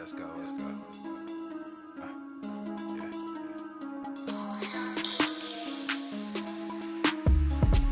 let's go.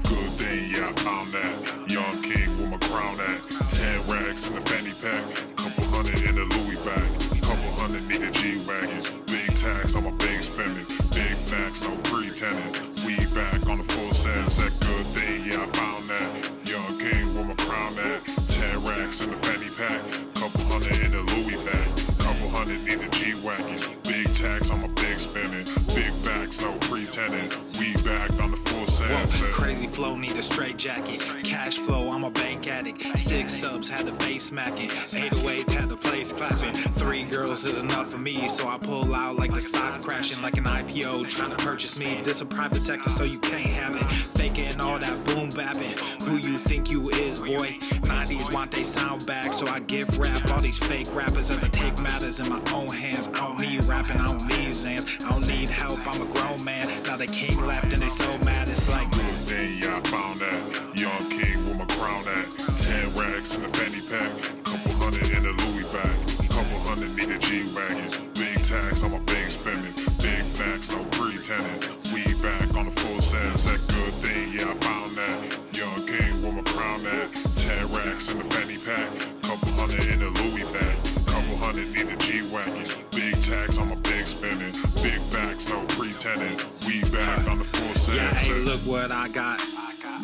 Good thing, yeah, I found that. Young king with my crown at. 10 racks in the fanny pack. Couple hundred in the Louis bag. Couple hundred need a G-Wagons. Big tax on my big spending. Big facts, no pretending. We back on the full sense. That good thing, yeah, I found that. Young king with my crown at. 10 racks in the fanny pack. Couple hundred in the Louis bag. Couple hundred need a G-Wagons. Big tax on my big spending. Big facts, no pretending. We back on the full sense. Crazy flow, need a straight jacket. Cash flow, I'm a bank addict. 6 subs, had the bass smacking. 808s, had the place clapping. 3 girls is enough for me, so I pull out like the stock crashing. Like an IPO, trying to purchase me. This a private sector, so you can't have it. Faking all that boom bapping. Who you think you is, boy? 90s want they sound back, so I give rap all these fake rappers as I take matters in my own hands. I don't need rapping, I don't need Zans. I don't need help, I'm a grown man. Now they king left and they so mad, it's like Then yeah, I found that. Young king with my crown at. 10 racks in the fanny pack. Couple hundred in the Louis bag. Couple hundred need a G-Wagons. Big tax on my big spending. Big facts, no pretending. We back on the full sense. That good thing, yeah, I found that. Young king with my crown at. 10 racks in the fanny pack. Couple hundred in the Louis bag. Couple hundred need a G-Wagons. Big tax on my big spending. Big facts, no pretending. We back on the full sense. yeah, hey, look what I got.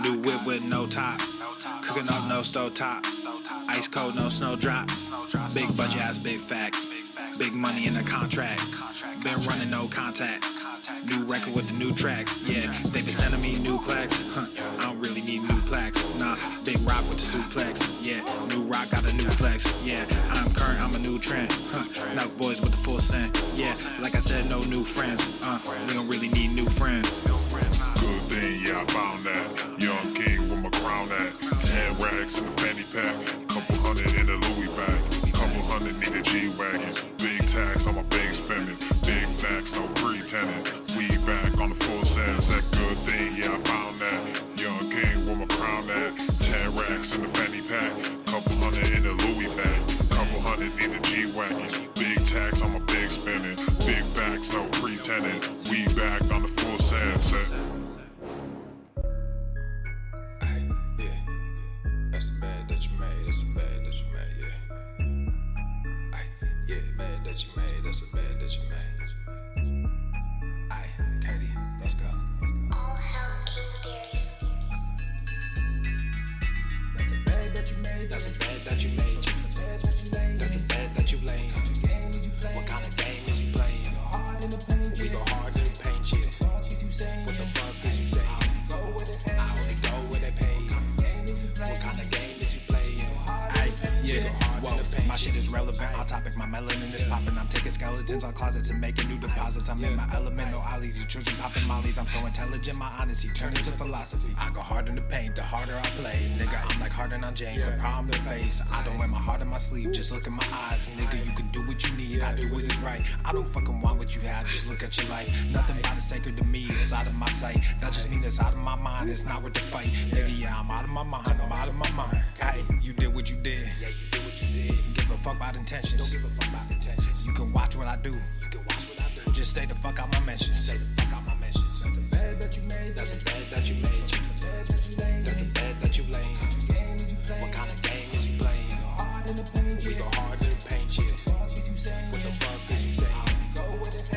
New whip with no top. Cooking up no stove top. Ice cold, no snow drop. Big budget ass, big facts. Big money in the contract. Been running no contact. New record with the new tracks. Yeah, they been sending me new plaques. I don't really need new plaques. Nah, big rock with the suplex. Yeah, new rock got a new flex. Yeah, I'm current, I'm a new trend. Now boys with the full scent. Yeah, like I said, no new friends. We don't really need new friends. Good thing, yeah, I found that. Young king with my crown at. 10 racks in the fanny pack. Couple hundred in the Louis bag. Couple hundred need a G-Wagons. Big tax on my big spending. Big facts, no pretending. We back on the full sense. That good thing, yeah, I found that. Young king with my crown at. 10 racks in the fanny pack. Couple hundred in the Louis bag. Couple hundred need a G-Wagons. Big tax on my big spending. Big facts, no pretending. We back on the full sense. That's the bad that you made, that's the bad that you made, yeah. Ay, yeah, bad that you made, that's the bad that you made. Aye, Katie, let's go. All hell King Darius. That's a bad that you made. That's the bad that you made. That's a bad that you laid. That's the bad that you laid. What kind of game is you playing? What kind of game is you playing? We go hard in the paint, yeah. What the fuck is you saying? I only go where they pay. What kind of game is you playing? Ay, yeah, whoa, my shit is relevant, on topic, my melanin is popping. I'm taking skeletons on closets and making new deposits. I'm in my element, no ollies, you children popping mollies. I'm so intelligent, my honesty turned into philosophy. I go hard in the paint, the harder I play. Nigga, I'm like Harden on James, a problem to face. I don't wear my heart in my sleeve, just look in my eyes. Nigga, you can do what you need, I do what is right. I don't fucking want what you have, just look at your life. Nothing but is sacred to me, it's out of my sight. That just means it's out of my mind, it's not worth the fight. Nigga, yeah, I'm out of my mind, I'm out of my mind. Hey, you did what you did. Yeah, you do what you did. Give a fuck about intentions. Don't give a fuck about intentions. You can watch what I do. You can watch what I do. Just stay the fuck out my mentions. Say the fuck out my mentions. That's a bad that you made. That's the bad that you made. That's a bad that you laid. That's the bad that you laid. What kind of game is you playing? We go hard in the paint, yeah. What the fuck is you saying?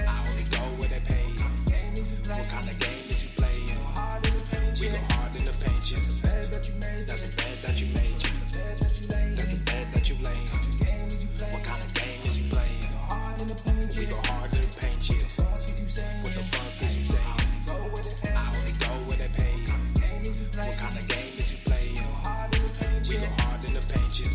I only go where they pay. What kind of game is you playing? We go hard in the paint, yeah. That's the bad that you made. That's the bad that you laid. What kind of game is you playing? We go hard in the paint, yeah. What the fuck is you saying? I only go where they pay. What kind of game is you playing? We go hard in the paint, yeah.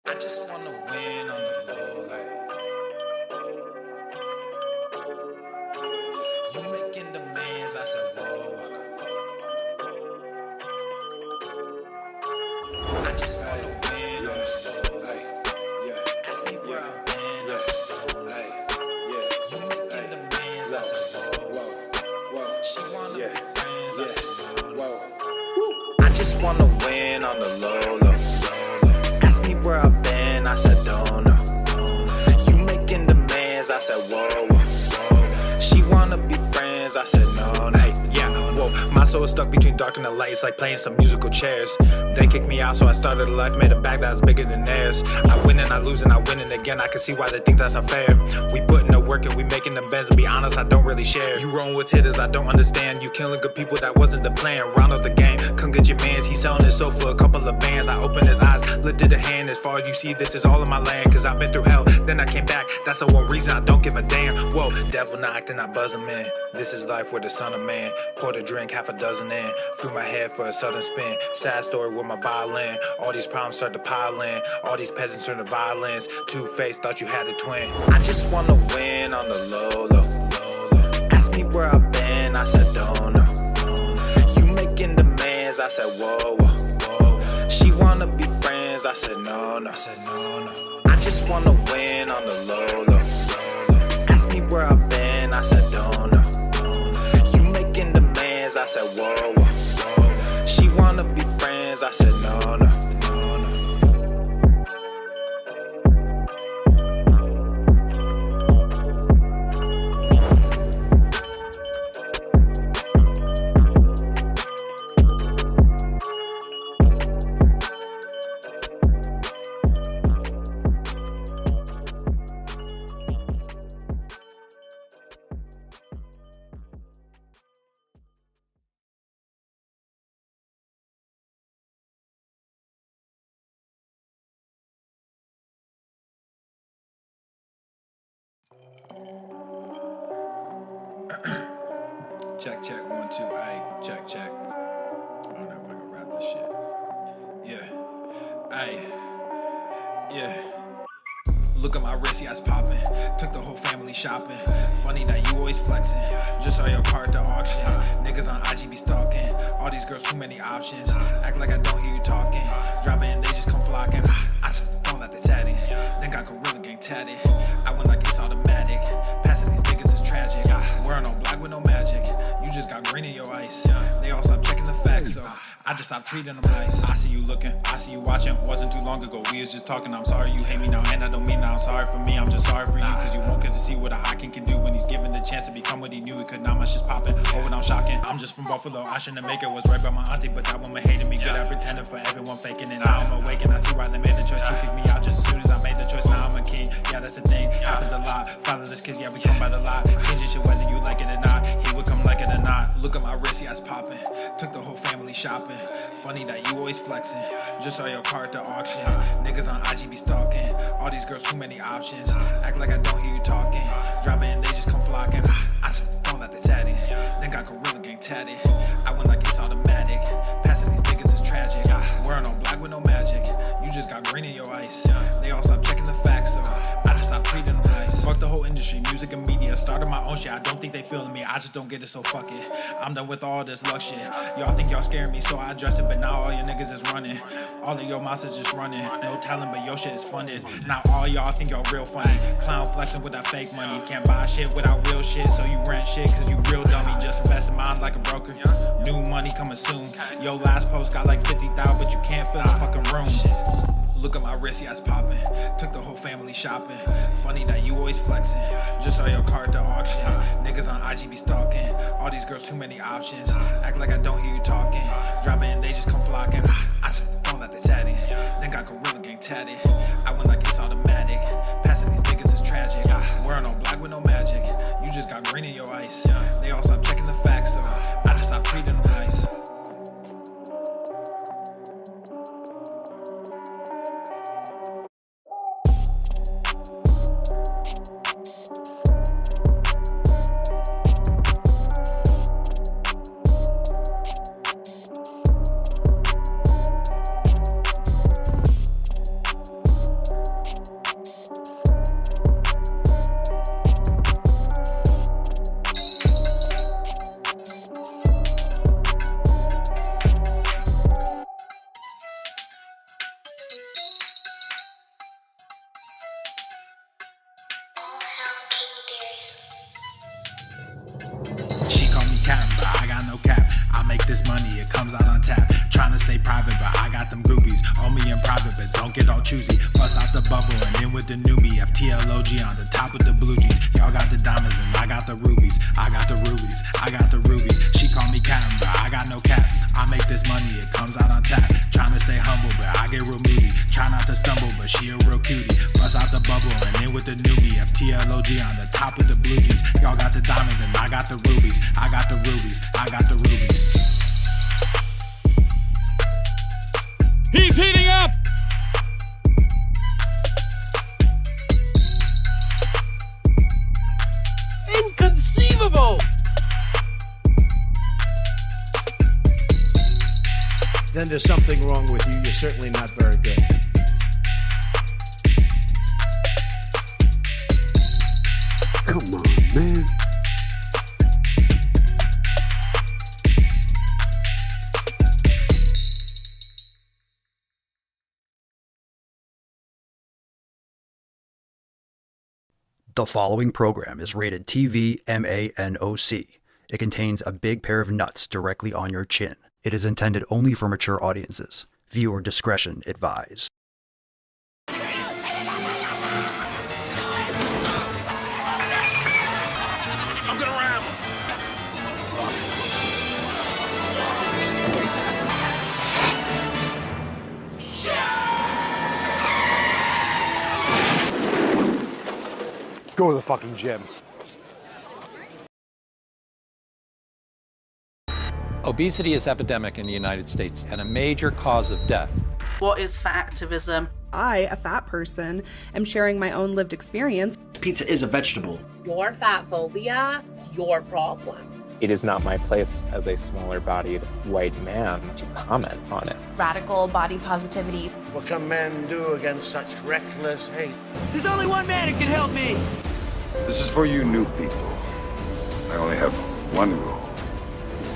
I just wanna win on the low, like you making the man friends. I said, Whoa. I just wanna win on the low, low. Ask me where I've been, I said don't know. You making demands, I said whoa, whoa. She wanna be friends, I said no, no. Hey, yeah, whoa. My soul is stuck between dark and the light. It's like playing some musical chairs. They kicked me out, so I started a life, made a bag that was bigger than theirs. I win and I lose and I win it again. I can see why they think that's unfair. We putting the work and we making them bends. To be honest, I don't really share. You rolling with hitters, I don't understand. You killing good people, that wasn't the plan. Round of the game, come get your mans. He selling his soul for a couple of bands. I opened his eyes, lifted a hand. As far as you see, this is all in my land. Cause I've been through hell, then I came back. That's the one reason I don't give a damn. Whoa, devil knocked and I buzz him in. This is life with the son of man. Poured a drink, half a dozen in. Threw my head for a sudden spin. Sad story with my violin. All these problems start to pile in. All these peasants turn to violence. Two-faced, thought you had a twin. I just wanna win on the low, low. Ask me where I've been, I said don't know. You making demands, I said whoa, whoa. She wanna be friends, I said no, no. I just wanna win on the low, low. Ask me where I've been, I said don't know. You making demands, I said whoa, whoa. She wanna be friends, I said no, no. Check, 1, 2, ayy, check. I don't know if I can rap this shit. Yeah, ayy, yeah. Look at my wrist, yeah, it's poppin'. Took the whole family shopping. Funny that you always flexing. Just saw your car at the auction. Niggas on IG be stalking. All these girls, too many options. Act like I don't hear you talking. Drop it and they just come flocking. I just don't let they satin. Then got Gorilla Gang tatted. I went like it's automatic. Passing these niggas is tragic. Wearing all black with no magic. You just got green in your ice. They all stopped checking the facts, so I just stopped treating them nice. I see you looking, I see you watching. Wasn't too long ago, we was just talking. I'm sorry you hate me now, and I don't mean that I'm sorry for me. I'm just sorry for you, cause you won't get to see what a hot king can do when he's given the chance to become what he knew he could. Now my shit's popping, oh, and I'm shocking. I'm just from Buffalo, I shouldn't make it. Was right by my auntie, but that woman hated me. Good at pretending for everyone faking it. Now I'm awake and I see why they made the choice to kick me out just as soon as I made the choice. Now I'm a king, yeah, that's the thing. Happens a lot. Fatherless kids, yeah, we come by the lot. Changing shit whether you like it or not. He would come like it or not. Look at my wrist, yeah, it's popping. Took the whole family shopping. Funny that you always flexing. Just saw your car at the auction. Niggas on IG be stalking. All these girls, too many options. Act like I don't hear you talking. Drop it and they just come flocking. I just don't let they satin. Then got Gorilla Gang tatted. I went like it's automatic. Passing these niggas is tragic. Wearing all black with no magic. You just got green in your ice. They all stopped checking the facts, so I just stopped treating them nice. Fuck the whole industry, music and media. Started my own shit, I don't think they feeling me. I just don't get it, so fuck it. I'm done with all this luck shit. Y'all think y'all scaring me, so I address it. But now all your niggas is running. All of your mouths is just running. No talent, but your shit is funded. Now all y'all think y'all real funny. Clown flexing with that fake money. Can't buy shit without real shit, so you rent shit cause you real dummy. Just invest in mine like a broker. New money coming soon. Your last post got like 50,000, but you can't fill the fucking room. Look at my wrist, yeah, it's popping. Took the whole family shopping. Funny that you always flexing. Just saw your car at the auction. Niggas on IG be stalking. All these girls, too many options. Act like I don't hear you talking. Drop it and they just come flocking. I just don't let they satin. Then got Gorilla Gang tatted. I went like it's automatic. Passing these niggas is tragic. Wearing all black with no magic. You just got green in your ice. They all stopped checking the facts, so I just stopped treating them nice. bubble and in with the new me. FTLOG on the top of the blue jeans. Y'all got the diamonds and I got the rubies. I got the rubies, I got the rubies. She call me Captain, but I got no cap. I make this money, it comes out on tap. Tryna stay humble, but I get real moody. Try not to stumble, but she a real cutie. Bust out the bubble and in with the new me. FTLOG on the top of the blue jeans. Y'all got the diamonds and I got the rubies. I got the rubies, I got the rubies. He's heating up! Inconceivable! Then there's something wrong with you. You're certainly not very good. Come on, man. The following program is rated TV MANOC. It contains a big pair of nuts directly on your chin. It is intended only for mature audiences. Viewer discretion advised. I'm gonna ram! Go to the fucking gym. Obesity is epidemic in the United States and a major cause of death. What is fat activism? I, a fat person, am sharing my own lived experience. Pizza is a vegetable. Your fat phobia is your problem. It is not my place as a smaller-bodied white man to comment on it. Radical body positivity. What can men do against such reckless hate? There's only one man who can help me. This is for you new people. I only have one rule.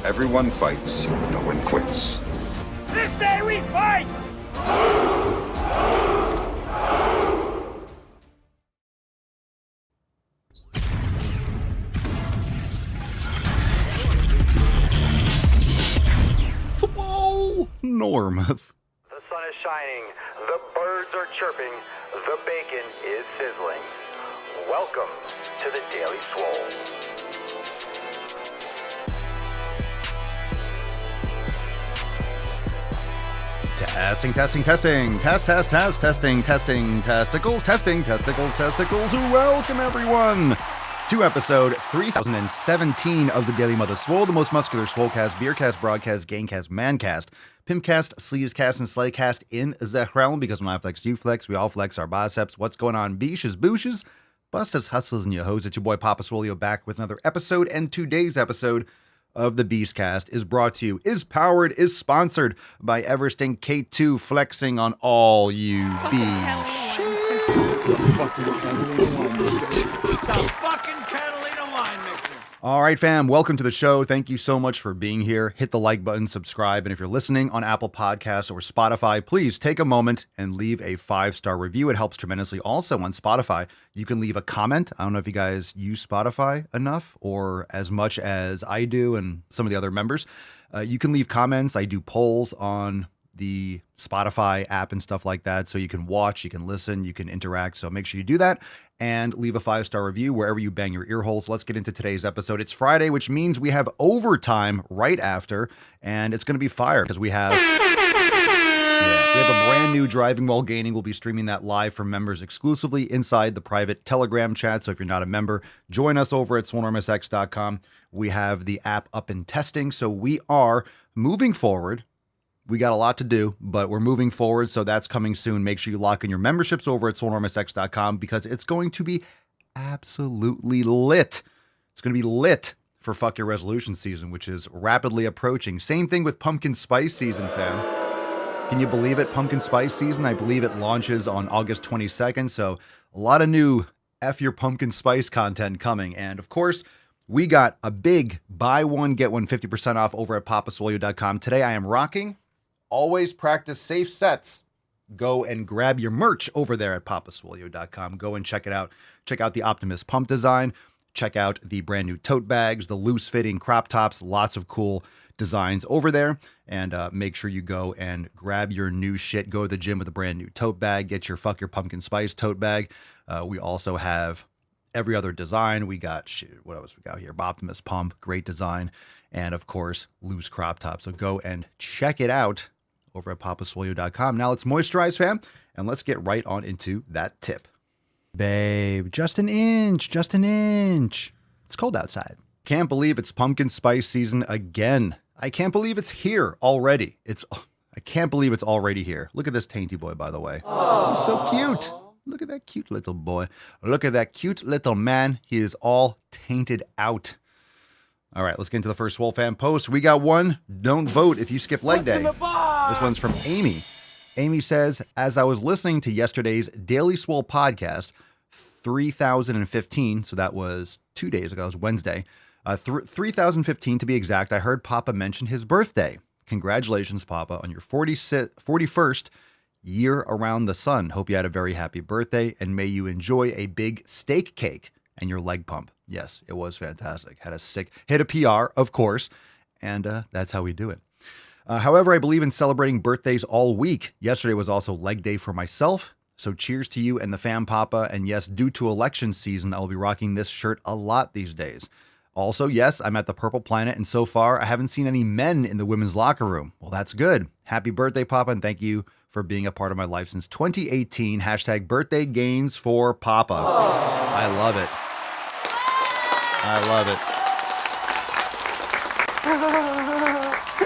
Everyone fights, no one quits. This day we fight! Whoa, Normath. The sun is shining, the birds are chirping, the bacon is sizzling. Welcome to the Daily Swole. Testing. Testicles. Welcome, everyone, to episode 3017 of the Daily Mother Swole, the most muscular swolecast, beercast, broadcast, gangcast, mancast, pimpcast, sleevescast, and slaycast in the realm, because when I flex, you flex, we all flex our biceps. What's going on, beaches, booshes, bustas, hustles, and your hoes? It's your boy Papa Swolio back with another episode, and today's episode of the Beastcast is brought to you, is powered, is sponsored by Everesting K2, flexing on all you bees. The fucking Catalina wine mixer. All right, fam, welcome to the show. Thank you so much for being here. Hit the like button, subscribe, and if you're listening on Apple Podcasts or Spotify, please take a moment and leave a 5-star review. It helps tremendously. Also on Spotify, you can leave a comment. I don't know if you guys use Spotify enough or as much as I do and some of the other members. You can leave comments. I do polls on the Spotify app and stuff like that. So you can watch, you can listen, you can interact. So make sure you do that and leave a 5-star review wherever you bang your ear holes. Let's get into today's episode. It's Friday, which means we have overtime right after, and it's going to be fire because we have a brand new Driving While Gaining. We'll be streaming that live for members exclusively inside the private Telegram chat. So if you're not a member, join us over at swolenormousx.com. We have the app up in testing. So we are moving forward. We got a lot to do, but we're moving forward, so that's coming soon. Make sure you lock in your memberships over at swolenormousx.com because it's going to be absolutely lit. It's going to be lit for Fuck Your Resolution season, which is rapidly approaching. Same thing with Pumpkin Spice season, fam. Can you believe it? Pumpkin Spice season, I believe it launches on August 22nd, so a lot of new F Your Pumpkin Spice content coming. And of course, we got a big buy one, get one 50% off over at papaswolio.com. Today I am rocking Always Practice Safe Sets. Go and grab your merch over there at papaswolio.com. Go and check it out. Check out the Optimus Pump design. Check out the brand new tote bags, the loose fitting crop tops, lots of cool designs over there. And make sure you go and grab your new shit. Go to the gym with a brand new tote bag. Get your Fuck Your Pumpkin Spice tote bag. We also have every other design. We got, what else we got here? Optimus Pump, great design. And of course, loose crop top. So go and check it out over at papaswolio.com. Now let's moisturize, fam. And let's get right on into that tip. Babe, just an inch. It's cold outside. Can't believe it's pumpkin spice season again. I can't believe it's here already. I can't believe it's already here. Look at this tainty boy, by the way. He's so cute. Look at that cute little boy. Look at that cute little man. He is all tainted out. All right, let's get into the first Swole fan post. We got one. Don't vote if you skip leg day. This one's from Amy. Amy says, as I was listening to yesterday's Daily Swole podcast, 3015, so that was 2 days ago, it was Wednesday, 3015 to be exact, I heard Papa mention his birthday. Congratulations, Papa, on your 41st year around the sun. Hope you had a very happy birthday, and may you enjoy a big steak cake and your leg pump. Yes, it was fantastic. Hit a PR, of course, and that's how we do it. However, I believe in celebrating birthdays all week. Yesterday was also leg day for myself, so cheers to you and the fam, Papa. And yes, due to election season, I will be rocking this shirt a lot these days. Also, yes, I'm at the Purple Planet, and so far, I haven't seen any men in the women's locker room. Well, that's good. Happy birthday, Papa, and thank you for being a part of my life since 2018. Hashtag birthday gains for Papa. I love it.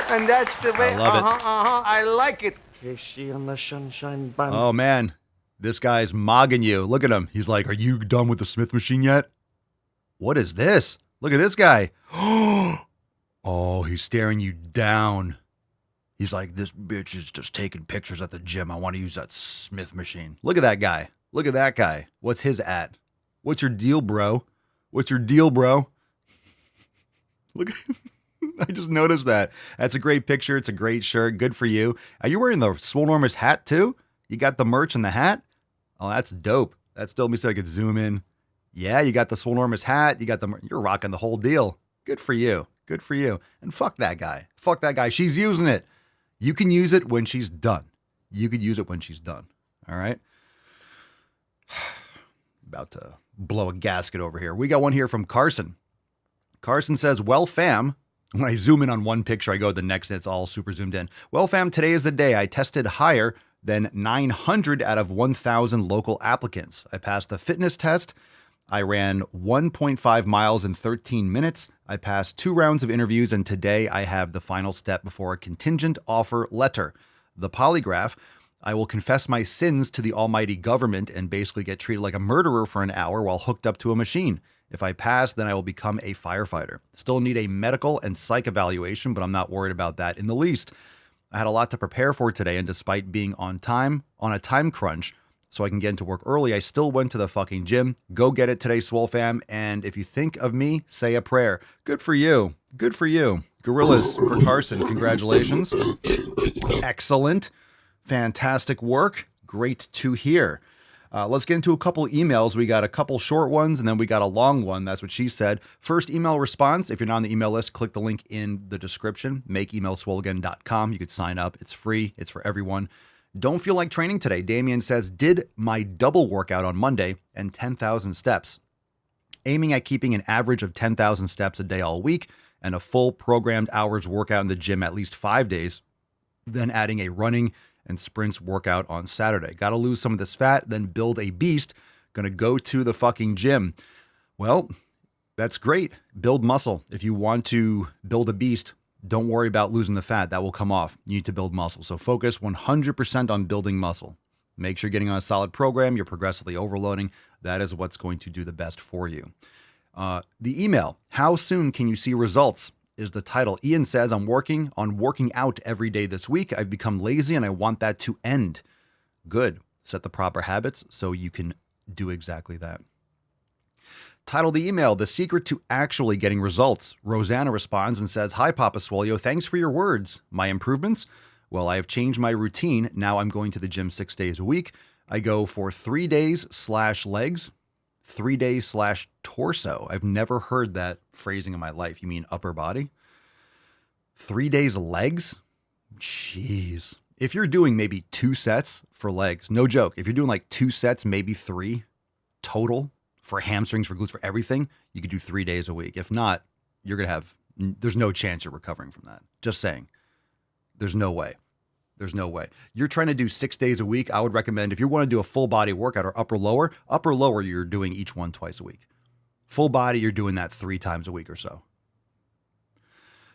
And that's the way, I love it. I like it. Casey on the sunshine bun. Oh, man. This guy's mogging you. Look at him. He's like, are you done with the Smith machine yet? What is this? Look at this guy. Oh, he's staring you down. He's like, this bitch is just taking pictures at the gym. I want to use that Smith machine. Look at that guy. Look at that guy. What's his at? What's your deal, bro? Look, I just noticed that. That's a great picture. It's a great shirt. Good for you. Are you wearing the Swolenormous hat too? You got the merch and the hat? Oh, that's dope. That's dope. Let me see if I could zoom in. Yeah, you got the Swolenormous hat. You're rocking the whole deal. Good for you. Good for you. And fuck that guy. Fuck that guy. She's using it. You can use it when she's done. You could use it when she's done. All right. About to blow a gasket over here. We got one here from Carson. Carson says, well, fam, when I zoom in on one picture, I go to the next, and it's all super zoomed in. Well, fam, today is the day I tested higher than 900 out of 1,000 local applicants. I passed the fitness test. I ran 1.5 miles in 13 minutes. I passed 2 rounds of interviews, and today I have the final step before a contingent offer letter, the polygraph. I will confess my sins to the almighty government and basically get treated like a murderer for an hour while hooked up to a machine. If I pass, then I will become a firefighter. Still need a medical and psych evaluation, but I'm not worried about that in the least. I had a lot to prepare for today, and despite being on a time crunch, so I can get into work early, I still went to the fucking gym. Go get it today, Swole fam. And if you think of me, say a prayer. Good for you. Good for you. Gorillas for Carson. Congratulations. Excellent. Fantastic work. Great to hear. Let's get into a couple emails. We got a couple short ones, and then we got a long one. That's what she said. First email response. If you're not on the email list, click the link in the description. MakeEmailSwoleAgain.com. You could sign up. It's free. It's for everyone. Don't feel like training today. Damien says, did my double workout on Monday and 10,000 steps. Aiming at keeping an average of 10,000 steps a day all week and a full programmed hours workout in the gym at least 5 days. Then adding a running and sprints workout on Saturday. Got to lose some of this fat, then build a beast. Going to go to the fucking gym. Well, that's great. Build muscle. If you want to build a beast, don't worry about losing the fat. That will come off. You need to build muscle. So focus 100% on building muscle. Make sure you're getting on a solid program. You're progressively overloading. That is what's going to do the best for you. The email, how soon can you see results, is the title. Ian says, I'm working on working out every day this week. I've become lazy and I want that to end. Good. Set the proper habits so you can do exactly that. Title the email, The Secret to Actually Getting Results. Rosanna responds and says, hi, Papa Swolio. Thanks for your words. My improvements? Well, I have changed my routine. Now I'm going to the gym 6 days a week. I go for 3 days /legs, 3 days /torso. I've never heard that phrasing in my life. You mean upper body? 3 days of legs? Jeez. If you're doing maybe 2 sets for legs, no joke, if you're doing like 2 sets, maybe 3 total for hamstrings, for glutes, for everything, you could do 3 days a week. If not, you're going to have, there's no chance you're recovering from that. Just saying. There's no way. There's no way. You're trying to do 6 days a week. I would recommend if you want to do a full body workout or upper lower, you're doing each one twice a week. Full body, you're doing that 3 times a week or so.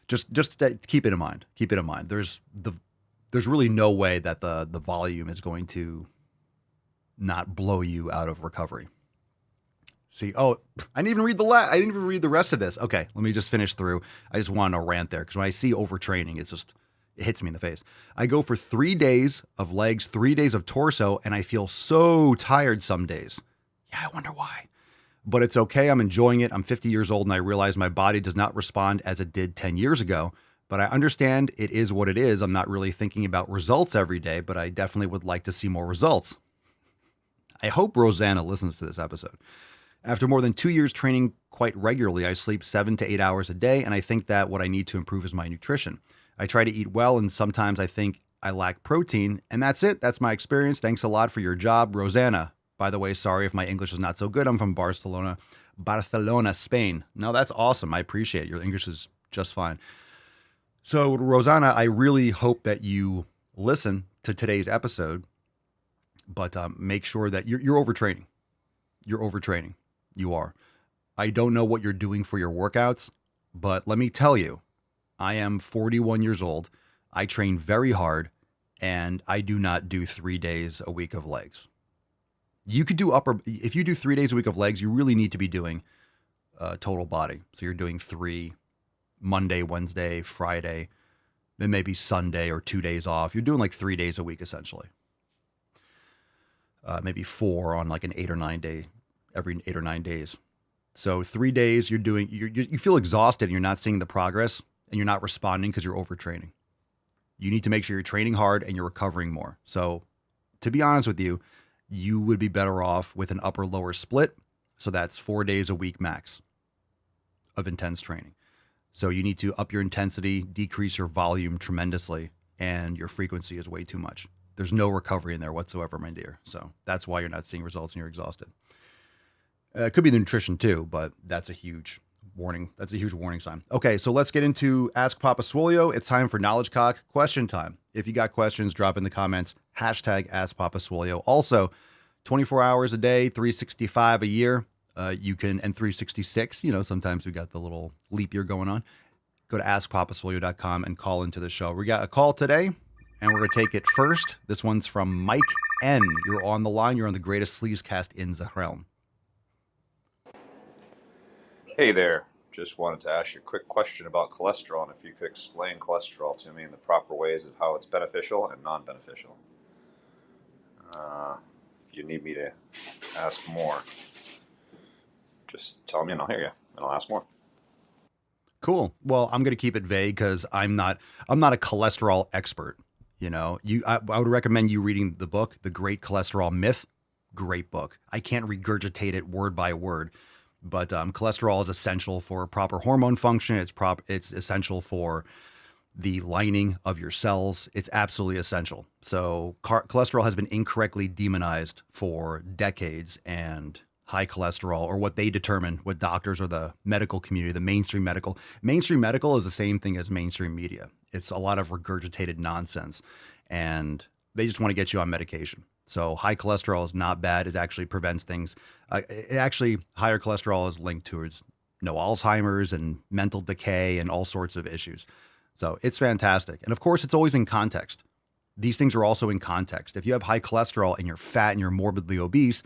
Just keep it in mind. Keep it in mind. There's really no way that the volume is going to not blow you out of recovery. See, oh, I didn't even read the rest of this. Okay, let me just finish through. I just want to rant there because when I see overtraining, it hits me in the face. I go for 3 days of legs, 3 days of torso, and I feel so tired some days. Yeah, I wonder why. But it's okay. I'm enjoying it. I'm 50 years old and I realize my body does not respond as it did 10 years ago. But I understand it is what it is. I'm not really thinking about results every day, but I definitely would like to see more results. I hope Rosanna listens to this episode. After more than 2 years training quite regularly, I sleep 7 to 8 hours a day, and I think that what I need to improve is my nutrition. I try to eat well, and sometimes I think I lack protein, and that's it. That's my experience. Thanks a lot for your job, Rosanna. By the way, sorry if my English is not so good. I'm from Barcelona, Spain. No, that's awesome. I appreciate it. Your English is just fine. So, Rosanna, I really hope that you listen to today's episode, but make sure that you're overtraining. You're overtraining. You are. I don't know what you're doing for your workouts, but let me tell you, I am 41 years old. I train very hard, and I do not do 3 days a week of legs. You could do if you do 3 days a week of legs, you really need to be doing total body. So you're doing 3 Monday, Wednesday, Friday, then maybe Sunday or 2 days off. You're doing like 3 days a week, essentially. Maybe 4 on like an 8 or 9 day, every 8 or 9 days. So 3 days you're doing, you feel exhausted and you're not seeing the progress and you're not responding because you're overtraining. You need to make sure you're training hard and you're recovering more. So to be honest with you, you would be better off with an upper lower split. So that's 4 days a week max of intense training. So you need to up your intensity, decrease your volume tremendously, and your frequency is way too much. There's no recovery in there whatsoever, my dear. So that's why you're not seeing results and you're exhausted. It could be the nutrition too, but that's a huge warning. That's a huge warning sign. Okay, so let's get into Ask Papa Swolio. It's time for Knowledge Cock question time. If you got questions, drop in the comments. # Ask Papa Swolio. Also, 24 hours a day, 365 a year. You can, and 366, sometimes we got the little leap year going on. Go to askpapaswolio.com and call into the show. We got a call today, and we're going to take it first. This one's from Mike N. You're on the line. You're on the greatest sleazecast in the realm. Hey there. Just wanted to ask you a quick question about cholesterol, and if you could explain cholesterol to me in the proper ways of how it's beneficial and non-beneficial. If you need me to ask more, just tell me and I'll hear you, and I'll ask more. Cool. Well, I'm going to keep it vague because I'm not a cholesterol expert. I would recommend you reading the book, The Great Cholesterol Myth. Great book. I can't regurgitate it word by word, but cholesterol is essential for proper hormone function. It's essential for the lining of your cells. It's absolutely essential. So cholesterol has been incorrectly demonized for decades, and high cholesterol, or what they determine, what doctors or the medical community, the mainstream medical is the same thing as mainstream media. It's a lot of regurgitated nonsense, and they just want to get you on medication. So high cholesterol is not bad. It actually prevents things. Higher cholesterol is linked towards Alzheimer's and mental decay and all sorts of issues. So it's fantastic. And of course, it's always in context. These things are also in context. If you have high cholesterol and you're fat and you're morbidly obese,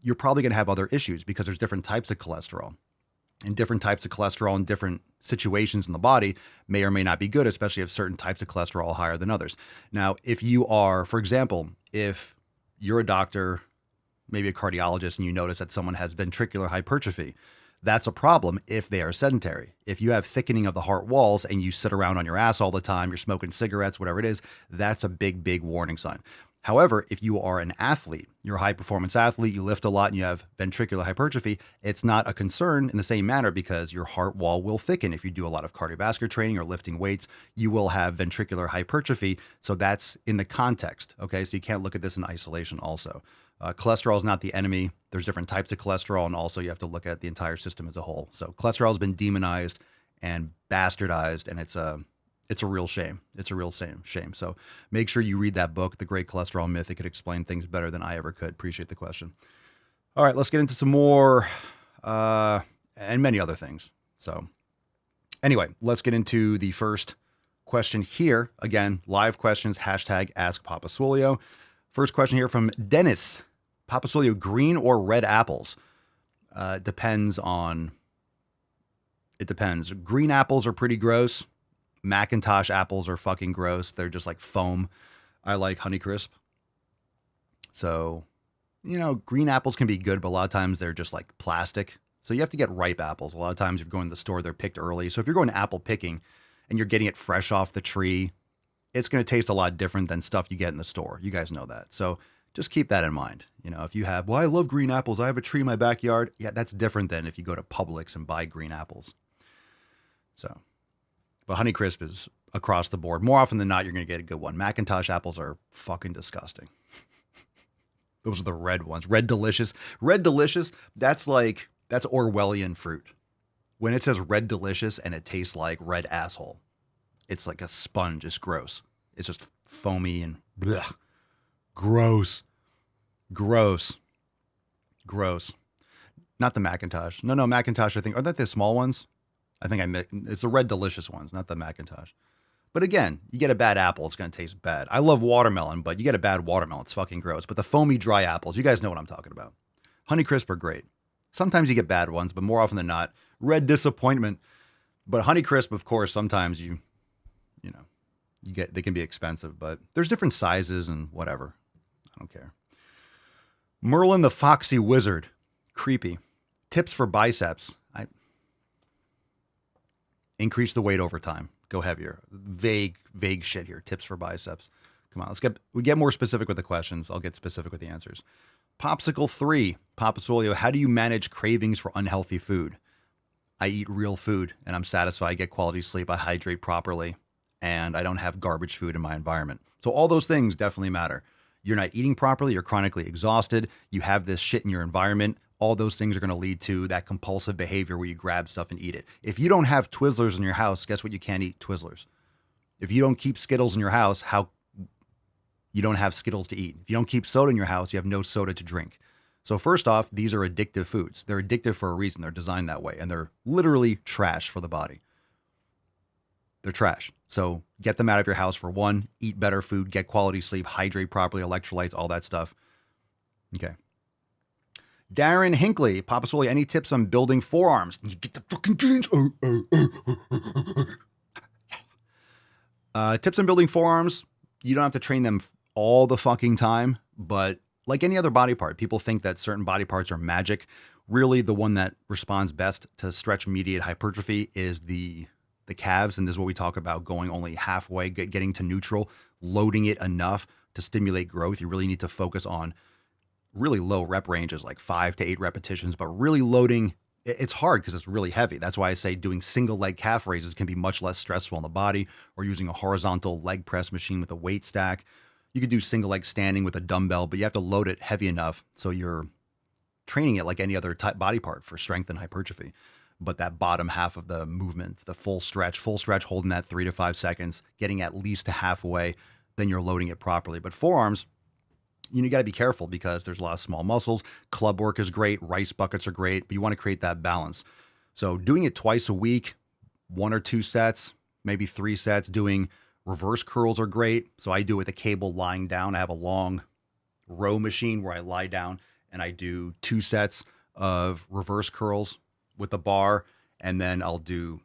you're probably going to have other issues because there's different types of cholesterol. And different types of cholesterol in different situations in the body may or may not be good, especially if certain types of cholesterol are higher than others. Now, if you are, for example, if you're a doctor, maybe a cardiologist, and you notice that someone has ventricular hypertrophy, that's a problem if they are sedentary. If you have thickening of the heart walls and you sit around on your ass all the time, you're smoking cigarettes, whatever it is, that's a big, big warning sign. However, if you are an athlete, you're a high performance athlete, you lift a lot and you have ventricular hypertrophy, it's not a concern in the same manner because your heart wall will thicken. If you do a lot of cardiovascular training or lifting weights, you will have ventricular hypertrophy. So that's in the context. Okay. So you can't look at this in isolation also. Cholesterol is not the enemy. There's different types of cholesterol. And also you have to look at the entire system as a whole. So cholesterol has been demonized and bastardized, and it's a real shame. It's a real shame. So make sure you read that book, The Great Cholesterol Myth. It could explain things better than I ever could. Appreciate the question. All right, let's get into some more and many other things. So anyway, let's get into the first question here. Again, live questions, hashtag Ask Papa Swolio. First question here from Dennis. Papa Swolio, green or red apples? It depends. Green apples are pretty gross. Macintosh apples are fucking gross. They're just like foam. I like Honeycrisp. So, green apples can be good, but a lot of times they're just like plastic. So you have to get ripe apples. A lot of times if you're going to the store, they're picked early. So if you're going to apple picking and you're getting it fresh off the tree, it's going to taste a lot different than stuff you get in the store. You guys know that. So just keep that in mind. If you have, I love green apples. I have a tree in my backyard. Yeah, that's different than if you go to Publix and buy green apples. So, but Honeycrisp is across the board. More often than not, you're going to get a good one. Macintosh apples are fucking disgusting. Those are the red ones. Red Delicious. Red Delicious, that's Orwellian fruit. When it says Red Delicious and it tastes like red asshole, it's like a sponge. It's gross. It's just foamy and blech. Gross. Not the Macintosh. No, Macintosh, I think. Are that the small ones? I think it's the Red Delicious ones, not the Macintosh. But again, you get a bad apple, it's going to taste bad. I love watermelon, but you get a bad watermelon, it's fucking gross. But the foamy dry apples, you guys know what I'm talking about. Honeycrisp are great. Sometimes you get bad ones, but more often than not, red disappointment. But Honeycrisp, of course, sometimes they can be expensive, but there's different sizes and whatever. I don't care. Merlin the Foxy Wizard. Creepy. Tips for biceps. Increase the weight over time. Go heavier. Vague shit here. Tips for biceps. Come on, we get more specific with the questions. I'll get specific with the answers. Popsicle 3. Papa Swolio, how do you manage cravings for unhealthy food? I eat real food and I'm satisfied. I get quality sleep. I hydrate properly and I don't have garbage food in my environment. So all those things definitely matter. You're not eating properly. You're chronically exhausted. You have this shit in your environment. All those things are going to lead to that compulsive behavior where you grab stuff and eat it. If you don't have Twizzlers in your house, guess what? You can't eat Twizzlers. If you don't keep Skittles in your house, you don't have Skittles to eat. If you don't keep soda in your house, you have no soda to drink. So first off, these are addictive foods. They're addictive for a reason. They're designed that way, and they're literally trash for the body. They're trash. So get them out of your house for one, eat better food, get quality sleep, hydrate properly, electrolytes, all that stuff. Okay. Darren Hinckley, Papa Swolio, any tips on building forearms? You get the fucking jeans. Tips on building forearms. You don't have to train them all the fucking time, but like any other body part, people think that certain body parts are magic. Really, the one that responds best to stretch mediate hypertrophy is the calves. And this is what we talk about, going only halfway, getting to neutral, loading it enough to stimulate growth. You really need to focus on really low rep ranges, like 5 to 8 repetitions, but really loading. It's hard because it's really heavy. That's why I say doing single leg calf raises can be much less stressful on the body, or using a horizontal leg press machine with a weight stack. You could do single leg standing with a dumbbell, but you have to load it heavy enough so you're training it like any other type body part for strength and hypertrophy. But that bottom half of the movement, the full stretch, holding that 3 to 5 seconds, getting at least to halfway, then you're loading it properly. But forearms, you got to be careful because there's a lot of small muscles. Club work is great. Rice buckets are great, but you want to create that balance. So doing it twice a week, 1 or 2 sets, maybe 3 sets. Doing reverse curls are great. So I do it with a cable lying down. I have a long row machine where I lie down and I do 2 sets of reverse curls with a bar. And then I'll do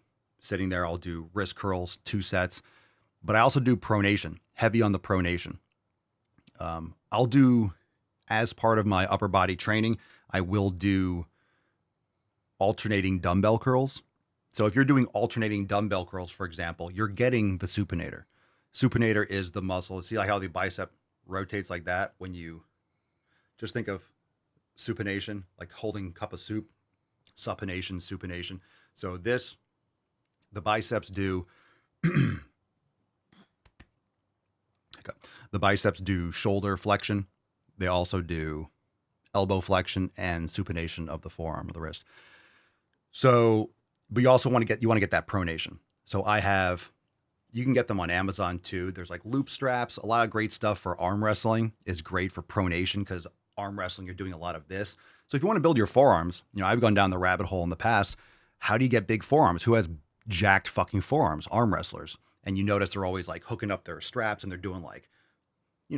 wrist curls, 2 sets. But I also do pronation, heavy on the pronation. I'll do, as part of my upper body training, I will do alternating dumbbell curls. So if you're doing alternating dumbbell curls, for example, you're getting the supinator. Supinator is the muscle. See like how the bicep rotates like that when you just think of supination, like holding a cup of soup, supination, supination. So this, the biceps do, the biceps do shoulder flexion. They also do elbow flexion and supination of the forearm or the wrist. So, but you also want to get that pronation. So you can get them on Amazon too. There's like loop straps, a lot of great stuff for arm wrestling is great for pronation because arm wrestling, you're doing a lot of this. So if you want to build your forearms, I've gone down the rabbit hole in the past. How do you get big forearms? Who has jacked fucking forearms? Arm wrestlers. And you notice they're always like hooking up their straps and they're doing like,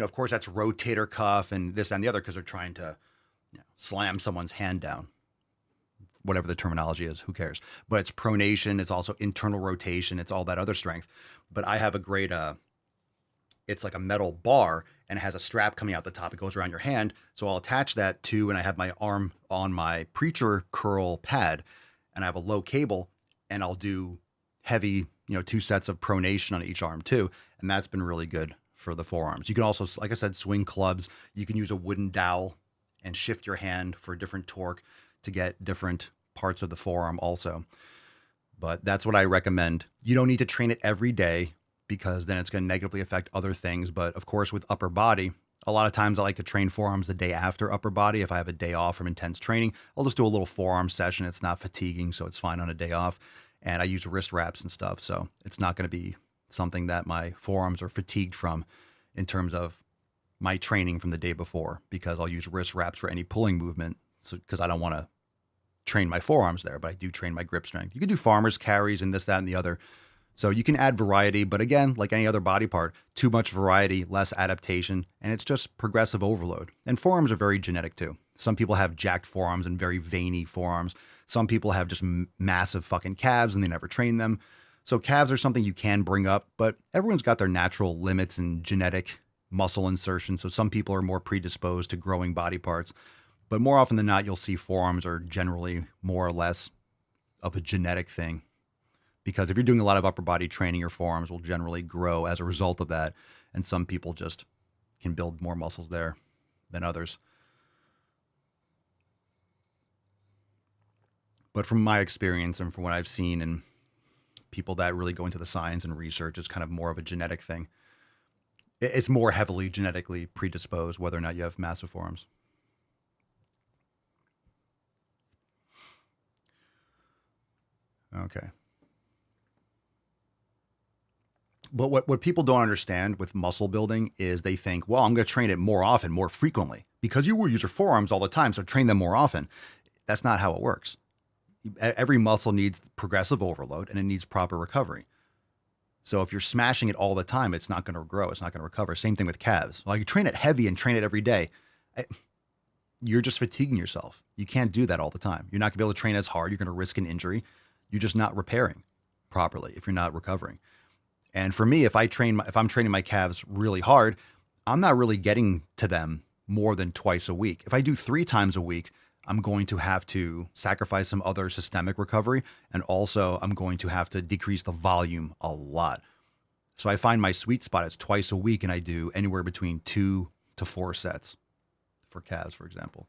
of course that's rotator cuff and this and the other because they're trying to slam someone's hand down. Whatever the terminology is, who cares? But it's pronation, it's also internal rotation, it's all that other strength. But I have a great, it's like a metal bar and it has a strap coming out the top. It goes around your hand. So I'll attach that to, and I have my arm on my preacher curl pad and I have a low cable and I'll do heavy, 2 sets of pronation on each arm too. And that's been really good for the forearms. You can also, like I said, swing clubs. You can use a wooden dowel and shift your hand for a different torque to get different parts of the forearm also. But that's what I recommend. You don't need to train it every day because then it's going to negatively affect other things. But of course, with upper body, a lot of times I like to train forearms the day after upper body. If I have a day off from intense training, I'll just do a little forearm session. It's not fatiguing, so it's fine on a day off. And I use wrist wraps and stuff. So it's not going to be something that my forearms are fatigued from in terms of my training from the day before, because I'll use wrist wraps for any pulling movement. So, because I don't want to train my forearms there, but I do train my grip strength. You can do farmer's carries and this, that, and the other. So you can add variety, but again, like any other body part, too much variety, less adaptation, and it's just progressive overload. And forearms are very genetic too. Some people have jacked forearms and very veiny forearms. Some people have just massive fucking calves and they never train them. So calves are something you can bring up, but everyone's got their natural limits and genetic muscle insertion. So some people are more predisposed to growing body parts. But more often than not, you'll see forearms are generally more or less of a genetic thing. Because if you're doing a lot of upper body training, your forearms will generally grow as a result of that. And some people just can build more muscles there than others. But from my experience and from what I've seen and people that really go into the science and research, it's kind of more of a genetic thing. It's more heavily genetically predisposed whether or not you have massive forearms. Okay. But what people don't understand with muscle building is they think, well, I'm going to train it more often, more frequently, because you will use your forearms all the time, so train them more often. That's not how it works. Every muscle needs progressive overload and it needs proper recovery. So if you're smashing it all the time, it's not going to grow. It's not going to recover. Same thing with calves. Like you train it heavy and train it every day. You're just fatiguing yourself. You can't do that all the time. You're not going to be able to train as hard. You're going to risk an injury. You're just not repairing properly if you're not recovering. And for me, if I'm training my calves really hard, I'm not really getting to them more than twice a week. If I do 3 times a week, I'm going to have to sacrifice some other systemic recovery. And also I'm going to have to decrease the volume a lot. So I find my sweet spot is twice a week and I do anywhere between 2 to 4 sets for calves, for example.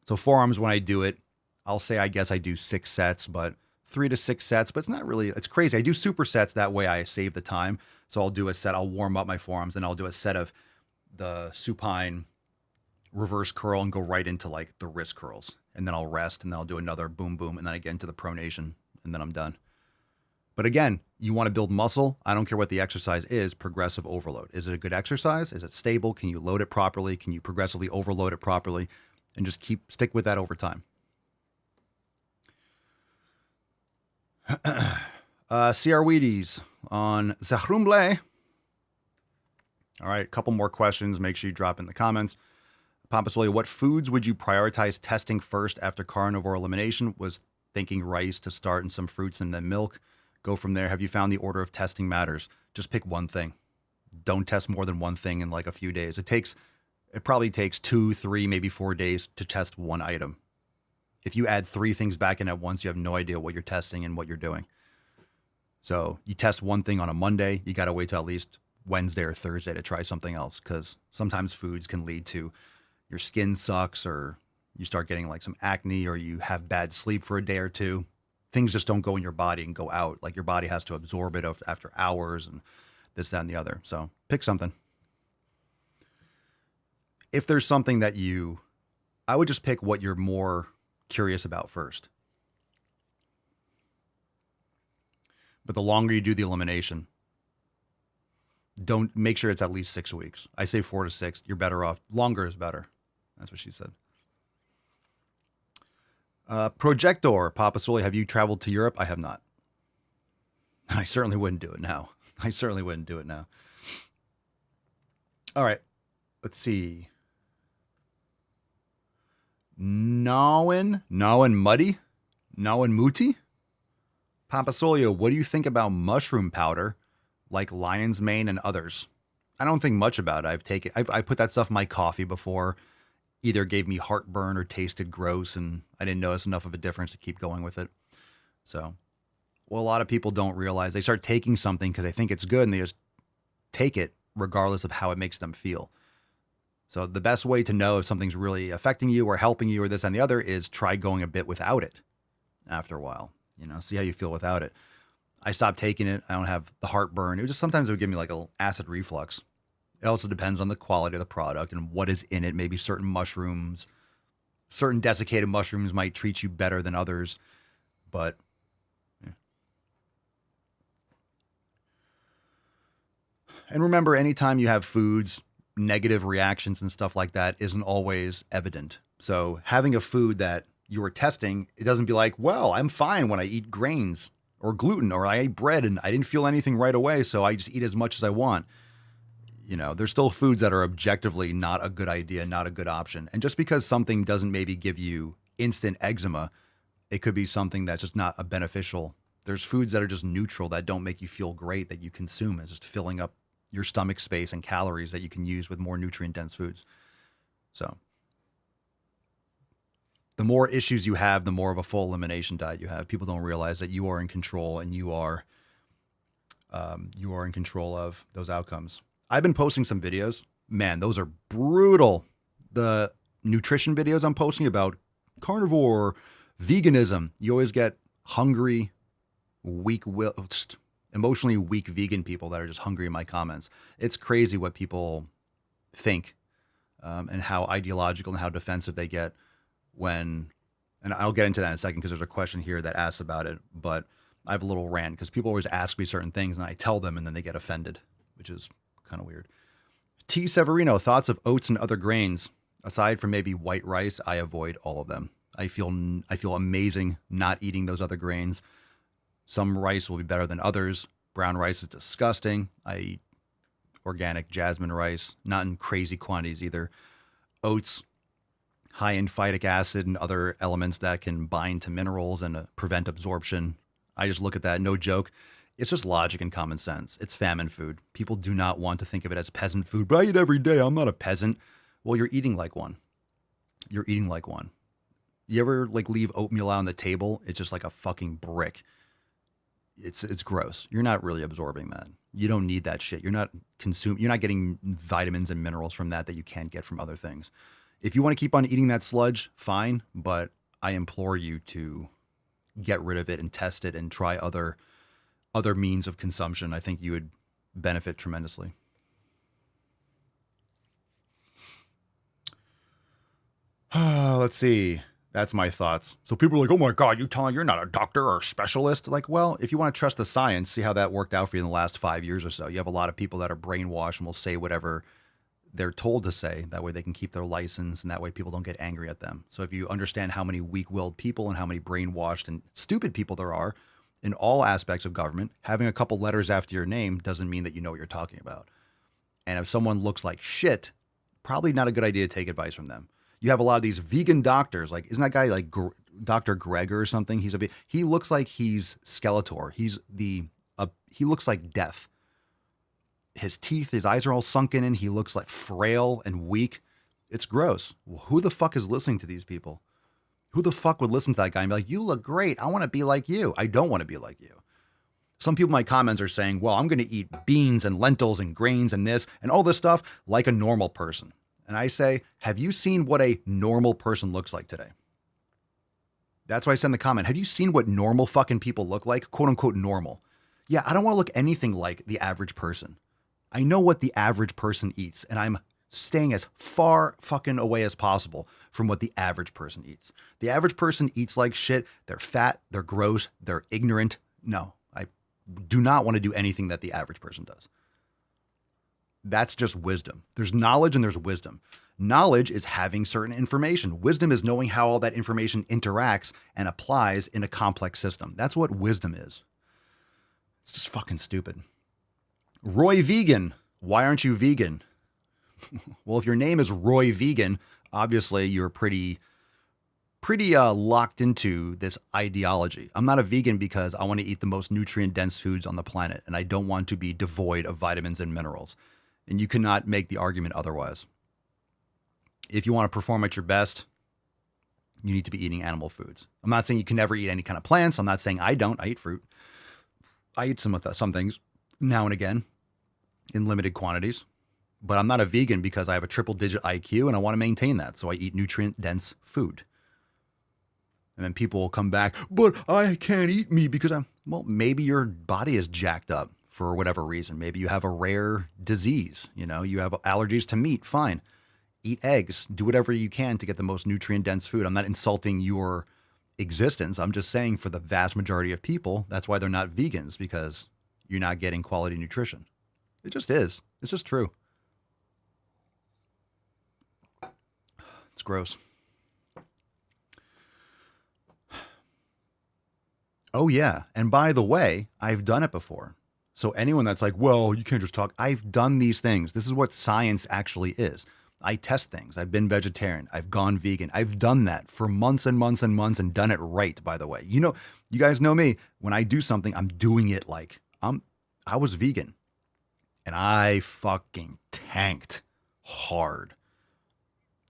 So forearms, when I do it, I'll say, I guess I do 6 sets, but 3 to 6 sets, but it's not really, it's crazy. I do supersets. That way I save the time. So I'll do a set, I'll warm up my forearms, and I'll do a set of the supine reverse curl and go right into like the wrist curls. And then I'll rest and then I'll do another boom, boom. And then I get into the pronation and then I'm done. But again, you want to build muscle. I don't care what the exercise is, progressive overload. Is it a good exercise? Is it stable? Can you load it properly? Can you progressively overload it properly? And just stick with that over time. CR Wheaties on Zahrumble. All right, a couple more questions. Make sure you drop in the comments. Pompous, what foods would you prioritize testing first after carnivore elimination? Was thinking rice to start and some fruits and then milk. Go from there. Have you found the order of testing matters? Just pick one thing. Don't test more than one thing in like a few days. It probably takes 2, 3, maybe 4 days to test one item. If you add 3 things back in at once, you have no idea what you're testing and what you're doing. So you test one thing on a Monday, you got to wait till at least Wednesday or Thursday to try something else, because sometimes foods can lead to your skin sucks, or you start getting like some acne, or you have bad sleep for a day or two. Things just don't go in your body and go out. Like your body has to absorb it after hours and this, that, and the other. So pick something. If there's something that I would just pick what you're more curious about first. But the longer you do the elimination, don't make sure it's at least 6 weeks. I say 4 to 6. You're better off. Longer is better. That's what she said. Projector, Papa Sully, have you traveled to Europe? I have not. I certainly wouldn't do it now. All right. Let's see. Nawin Muddy? Nawin Muti? Papa Solio, what do you think about mushroom powder like lion's mane and others? I don't think much about it. I put that stuff in my coffee before. Either gave me heartburn or tasted gross, and I didn't notice enough of a difference to keep going with it. So, well, a lot of people don't realize they start taking something because they think it's good, and they just take it regardless of how it makes them feel. So the best way to know if something's really affecting you or helping you or this and the other is try going a bit without it after a while. See how you feel without it. I stopped taking it. I don't have the heartburn. Sometimes it would give me like a acid reflux. It also depends on the quality of the product and what is in it. Maybe certain mushrooms, certain desiccated mushrooms might treat you better than others. But yeah. And remember, anytime you have foods, negative reactions and stuff like that isn't always evident. So having a food that you were testing, it doesn't be like, well, I'm fine when I eat grains or gluten, or I ate bread and I didn't feel anything right away, so I just eat as much as I want. There's still foods that are objectively not a good idea, not a good option. And just because something doesn't maybe give you instant eczema, it could be something that's just not a beneficial. There's foods that are just neutral, that don't make you feel great, that you consume as just filling up your stomach space and calories that you can use with more nutrient-dense foods. So the more issues you have, the more of a full elimination diet you have. People don't realize that you are in control, and you are in control of those outcomes. I've been posting some videos. Man, those are brutal. The nutrition videos I'm posting about carnivore, veganism. You always get hungry, weak-willed, emotionally weak vegan people that are just hungry in my comments. It's crazy what people think and how ideological and how defensive they get when, and I'll get into that in a second because there's a question here that asks about it, but I have a little rant because people always ask me certain things and I tell them and then they get offended, which is kind of weird. T. Severino, thoughts of oats and other grains. Aside from maybe white rice, I avoid all of them. I feel amazing not eating those other grains. Some rice will be better than others. Brown rice is disgusting. I eat organic jasmine rice, not in crazy quantities either. Oats, high in phytic acid and other elements that can bind to minerals and prevent absorption. I just look at that, no joke. It's just logic and common sense. It's famine food. People do not want to think of it as peasant food, but I eat every day. I'm not a peasant. Well, you're eating like one. You ever leave oatmeal out on the table? It's just like a fucking brick. It's gross. You're not really absorbing that. You don't need that shit. You're not getting vitamins and minerals from that you can't get from other things. If you want to keep on eating that sludge, fine, but I implore you to get rid of it and test it and try other means of consumption. I think you would benefit tremendously. Let's see. That's my thoughts. So people are like, oh my God, you're not a doctor or a specialist. Like, well, if you want to trust the science, see how that worked out for you in the last 5 years or so. You have a lot of people that are brainwashed and will say whatever they're told to say. That way they can keep their license, and that way people don't get angry at them. So if you understand how many weak-willed people and how many brainwashed and stupid people there are in all aspects of government, having a couple letters after your name doesn't mean that you know what you're talking about. And if someone looks like shit, probably not a good idea to take advice from them. You have a lot of these vegan doctors, like, isn't that guy like Dr. Gregor or something? He looks like he's Skeletor. He looks like death. His teeth, his eyes are all sunken in. He looks like frail and weak. It's gross. Who the fuck is listening to these people? Who the fuck would listen to that guy and be like, you look great. I want to be like you. I don't want to be like you. Some people in my comments are saying, well, I'm going to eat beans and lentils and grains and this and all this stuff like a normal person. And I say, have you seen what a normal person looks like today? That's why I send the comment. Have you seen what normal fucking people look like? Quote unquote normal. Yeah, I don't want to look anything like the average person. I know what the average person eats, and I'm staying as far fucking away as possible from what the average person eats. The average person eats like shit. They're fat, they're gross, they're ignorant. No, I do not want to do anything that the average person does. That's just wisdom. There's knowledge and there's wisdom. Knowledge is having certain information. Wisdom is knowing how all that information interacts and applies in a complex system. That's what wisdom is. It's just fucking stupid. Roy Vegan. Why aren't you vegan? Well, if your name is Roy Vegan, obviously you're pretty locked into this ideology. I'm not a vegan because I want to eat the most nutrient-dense foods on the planet, and I don't want to be devoid of vitamins and minerals. And you cannot make the argument otherwise. If you want to perform at your best, you need to be eating animal foods. I'm not saying you can never eat any kind of plants. I'm not saying I don't. I eat fruit. I eat some things now and again in limited quantities. But I'm not a vegan because I have a triple-digit IQ and I want to maintain that. So I eat nutrient-dense food. And then people will come back, but I can't eat meat because well, maybe your body is jacked up for whatever reason. Maybe you have a rare disease. You have allergies to meat. Fine. Eat eggs. Do whatever you can to get the most nutrient-dense food. I'm not insulting your existence. I'm just saying for the vast majority of people, that's why they're not vegans, because you're not getting quality nutrition. It just is. It's just true. It's gross. Oh, yeah. And by the way, I've done it before. So anyone that's like, well, you can't just talk. I've done these things. This is what science actually is. I test things. I've been vegetarian. I've gone vegan. I've done that for months and months and months and done it right, by the way. You guys know me. When I do something, I'm doing it like I was vegan. And I fucking tanked hard.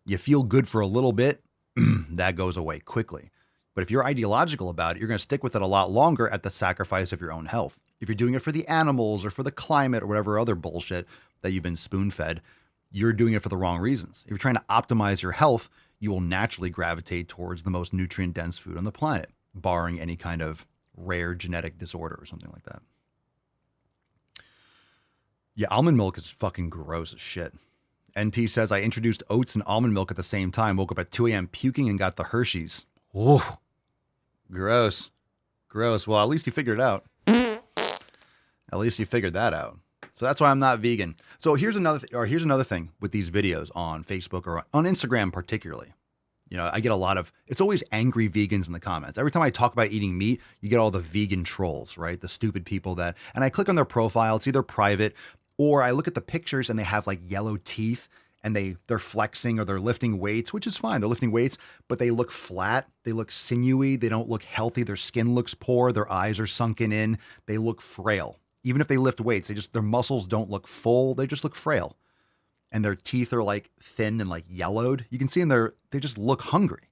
You feel good for a little bit, that goes away quickly. But if you're ideological about it, you're going to stick with it a lot longer at the sacrifice of your own health. If you're doing it for the animals or for the climate or whatever other bullshit that you've been spoon-fed, you're doing it for the wrong reasons. If you're trying to optimize your health, you will naturally gravitate towards the most nutrient-dense food on the planet, barring any kind of rare genetic disorder or something like that. Yeah, almond milk is fucking gross as shit. NP says, I introduced oats and almond milk at the same time, woke up at 2 a.m. puking and got the Hershey's. Oh, gross. Gross. Well, at least you figured it out. At least you figured that out. So that's why I'm not vegan. So here's another thing with these videos on Facebook or on Instagram particularly. I get a lot of, it's always angry vegans in the comments. Every time I talk about eating meat, you get all the vegan trolls, right? The stupid people and I click on their profile. It's either private or I look at the pictures and they have like yellow teeth and they're flexing or they're lifting weights, which is fine. They're lifting weights, but they look flat. They look sinewy. They don't look healthy. Their skin looks poor. Their eyes are sunken in. They look frail. Even if they lift weights, their muscles don't look full. They just look frail. And their teeth are like thin and like yellowed. You can see they just look hungry.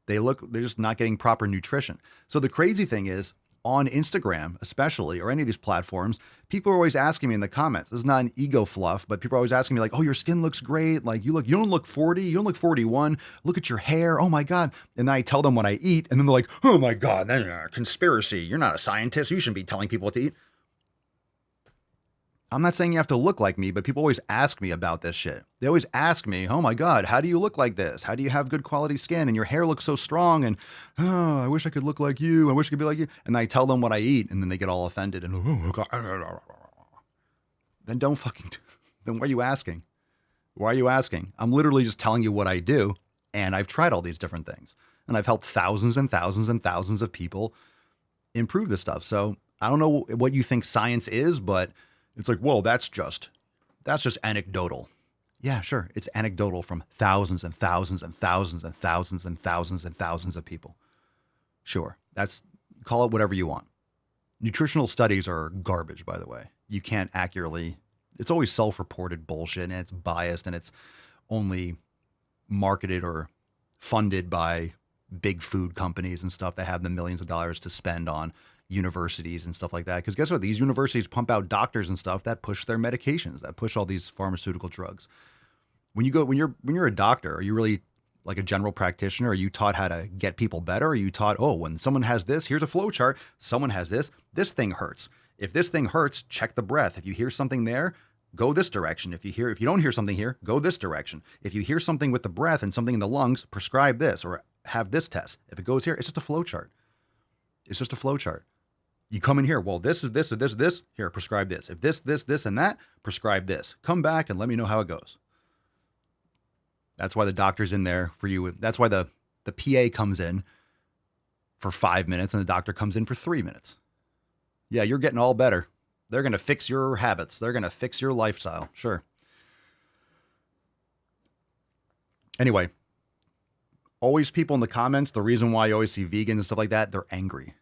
They're just not getting proper nutrition. So the crazy thing is, on Instagram, especially, or any of these platforms, people are always asking me in the comments. This is not an ego fluff, but people are always asking me like, oh, your skin looks great. Like you don't look 40. You don't look 41. Look at your hair. Oh my God. And then I tell them what I eat. And then they're like, oh my God, that's a conspiracy. You're not a scientist. You shouldn't be telling people what to eat. I'm not saying you have to look like me, but people always ask me about this shit. They always ask me, oh my God, how do you look like this? How do you have good quality skin? And your hair looks so strong. And oh, I wish I could look like you. I wish I could be like you. And I tell them what I eat. And then they get all offended. And oh God. Then then why are you asking? Why are you asking? I'm literally just telling you what I do. And I've tried all these different things. And I've helped thousands and thousands and thousands of people improve this stuff. So I don't know what you think science is, but it's like, whoa, that's just anecdotal. Yeah, sure. It's anecdotal from thousands and thousands and thousands and thousands and thousands and thousands of people. Sure. Call it whatever you want. Nutritional studies are garbage, by the way. You can't accurately, it's always self-reported bullshit and it's biased and it's only marketed or funded by big food companies and stuff that have the millions of dollars to spend on universities and stuff like that. Because guess what? These universities pump out doctors and stuff that push their medications, that push all these pharmaceutical drugs. When you're a doctor, are you really like a general practitioner? Are you taught how to get people better? Are you taught, oh, when someone has this, here's a flow chart. Someone has this thing hurts. If this thing hurts, check the breath. If you hear something there, go this direction. If you don't hear something here, go this direction. If you hear something with the breath and something in the lungs, prescribe this or have this test. If it goes here, it's just a flow chart. It's just a flow chart. You come in here, well, this is this, or this, this, here, prescribe this. If this, and that, prescribe this. Come back and let me know how it goes. That's why the doctor's in there for you. That's why the PA comes in for 5 minutes and the doctor comes in for 3 minutes. Yeah, you're getting all better. They're going to fix your habits. They're going to fix your lifestyle. Sure. Anyway, always people in the comments, the reason why you always see vegans and stuff like that, they're angry.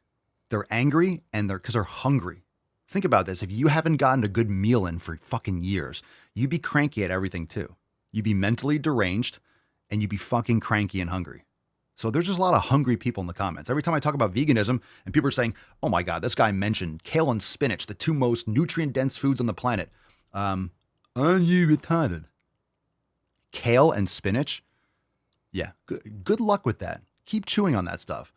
They're angry and because they're hungry. Think about this. If you haven't gotten a good meal in for fucking years, you'd be cranky at everything too. You'd be mentally deranged and you'd be fucking cranky and hungry. So there's just a lot of hungry people in the comments. Every time I talk about veganism and people are saying, oh my God, this guy mentioned kale and spinach, the two most nutrient dense foods on the planet. Are you retarded? Kale and spinach? Yeah, good luck with that. Keep chewing on that stuff.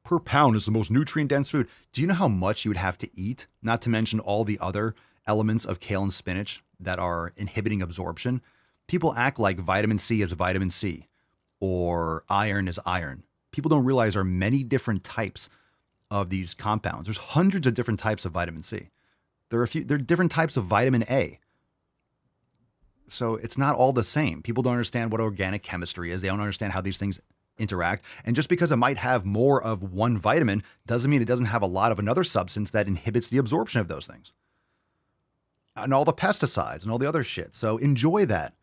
Per pound is the most nutrient dense food. Do you know how much you would have to eat? Not to mention all the other elements of kale and spinach that are inhibiting absorption. People act like vitamin C is vitamin C or iron is iron. People don't realize there are many different types of these compounds. There's hundreds of different types of vitamin C. There are different types of vitamin A. So it's not all the same. People don't understand what organic chemistry is. They don't understand how these things interact. And just because it might have more of one vitamin doesn't mean it doesn't have a lot of another substance that inhibits the absorption of those things. And all the pesticides and all the other shit. So enjoy that.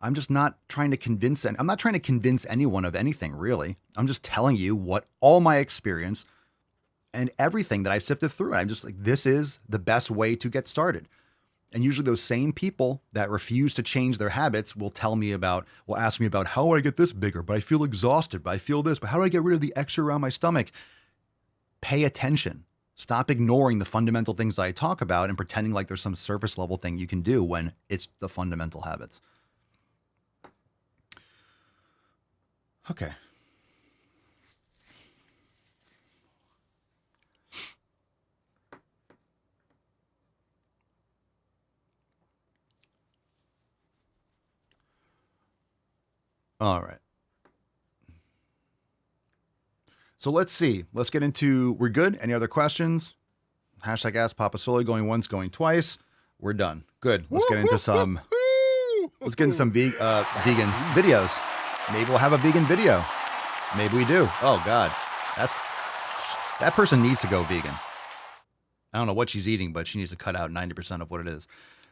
I'm just not trying to convince anyone of anything, really. I'm just telling you what all my experience and everything that I've sifted through. I'm just like, this is the best way to get started. And usually those same people that refuse to change their habits will ask me about how do I get this bigger, but I feel exhausted, but I feel this, but how do I get rid of the extra around my stomach? Pay attention. Stop ignoring the fundamental things that I talk about and pretending like there's some surface level thing you can do when it's the fundamental habits. Okay. All right. So let's see. Let's get into, we're good. Any other questions? Hashtag Ask Papa Sully going once, going twice. We're done. Good. Let's get into some vegans videos. Maybe we'll have a vegan video. Maybe we do. Oh God. That person needs to go vegan. I don't know what she's eating, but she needs to cut out 90% of what it is.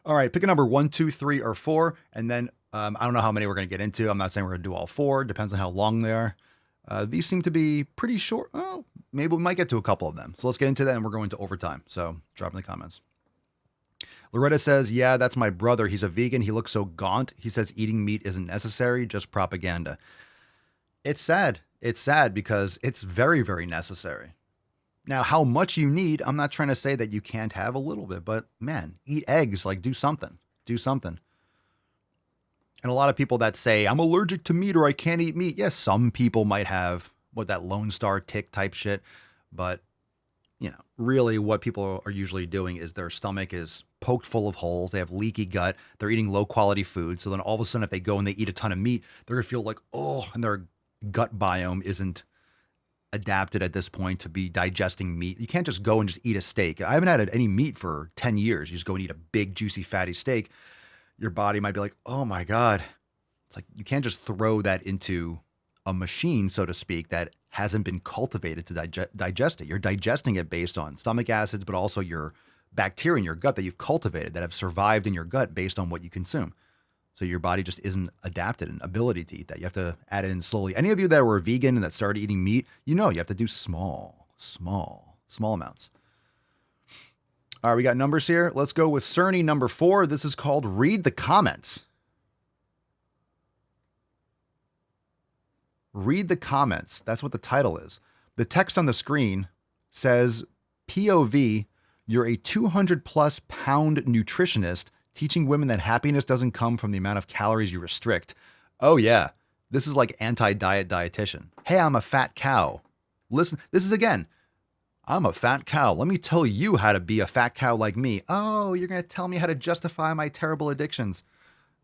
All right, pick a number 1, 2, 3, or 4, and then I don't know how many we're going to get into. I'm not saying we're going to do all 4. Depends on how long they are. These seem to be pretty short. Oh, maybe we might get to a couple of them. So let's get into that, and we're going to overtime. So drop in the comments. Loretta says, yeah, that's my brother. He's a vegan. He looks so gaunt. He says eating meat isn't necessary, just propaganda. It's sad. It's sad because it's very, very necessary. Now, how much you need, I'm not trying to say that you can't have a little bit, but man, eat eggs, like do something. Do something. And a lot of people that say, I'm allergic to meat or I can't eat meat. Yes, some people might have that Lone Star tick type shit. But, really what people are usually doing is their stomach is poked full of holes. They have leaky gut. They're eating low quality food. So then all of a sudden, if they go and they eat a ton of meat, they're going to feel like, and their gut biome isn't adapted at this point to be digesting meat. You can't just go and just eat a steak. I haven't had any meat for 10 years. You just go and eat a big, juicy, fatty steak. Your body might be like, oh my God. It's like, you can't just throw that into a machine, so to speak, that hasn't been cultivated to digest it. You're digesting it based on stomach acids, but also your bacteria in your gut that you've cultivated that have survived in your gut based on what you consume. So your body just isn't adapted and ability to eat that. You have to add it in slowly. Any of you that were vegan and that started eating meat, you have to do small amounts. All right, we got numbers here. Let's go with Cerny number 4. This is called Read the Comments. Read the comments. That's what the title is. The text on the screen says, POV, you're a 200 plus pound nutritionist teaching women that happiness doesn't come from the amount of calories you restrict. Oh yeah, this is like anti-diet dietitian. Hey, I'm a fat cow. Listen, this is again, I'm a fat cow. Let me tell you how to be a fat cow like me. Oh, you're going to tell me how to justify my terrible addictions.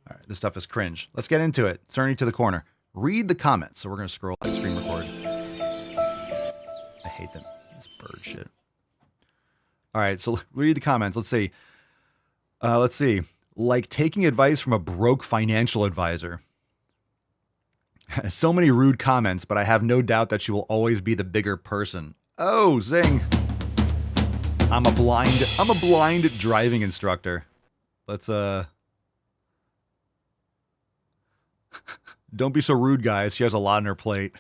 All right, this stuff is cringe. Let's get into it. Cerny to the corner. Read the comments. So we're going to scroll like screen record. I hate them. This bird shit. All right, so read the comments. Let's see. Like taking advice from a broke financial advisor. So many rude comments, but I have no doubt that she will always be the bigger person. Oh, zing. I'm a blind driving instructor. Let's Don't be so rude, guys. She has a lot on her plate.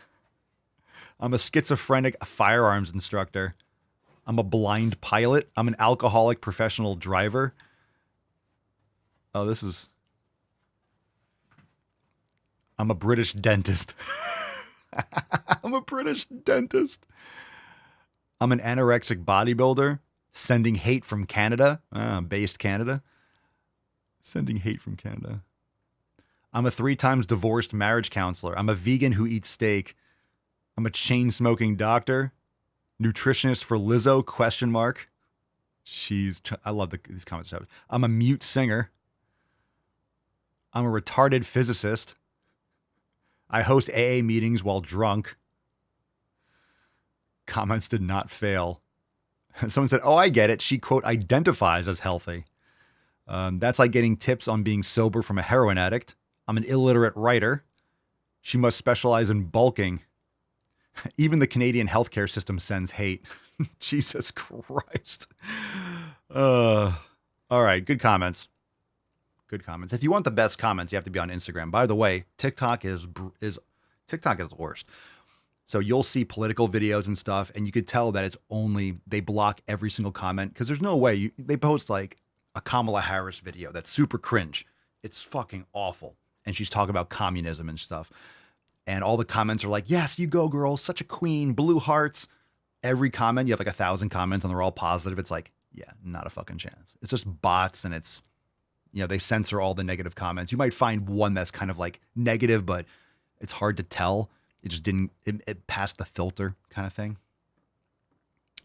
I'm a schizophrenic firearms instructor. I'm a blind pilot. I'm an alcoholic professional driver. Oh, I'm a British dentist. I'm a British dentist. I'm an anorexic bodybuilder. Sending hate from Canada. Based Canada. Sending hate from Canada. I'm a 3 times divorced marriage counselor. I'm a vegan who eats steak. I'm a chain-smoking doctor. Nutritionist for Lizzo, ? I love these comments. I'm a mute singer. I'm a retarded physicist. I host AA meetings while drunk. Comments did not fail. Someone said, oh, I get it. She, quote, identifies as healthy. That's like getting tips on being sober from a heroin addict. I'm an illiterate writer. She must specialize in bulking. Even the Canadian healthcare system sends hate. Jesus Christ. All right, good comments. Good comments. If you want the best comments, you have to be on Instagram. By the way, TikTok is the worst. So you'll see political videos and stuff, and you could tell that they block every single comment because there's no way they post like a Kamala Harris video that's super cringe. It's fucking awful. And she's talking about communism and stuff. And all the comments are like, yes, you go, girl. Such a queen. Blue hearts. Every comment, you have like 1,000 comments and they're all positive. It's like, yeah, not a fucking chance. It's just bots and it's, they censor all the negative comments. You might find one that's kind of like negative, but it's hard to tell. It just it passed the filter kind of thing.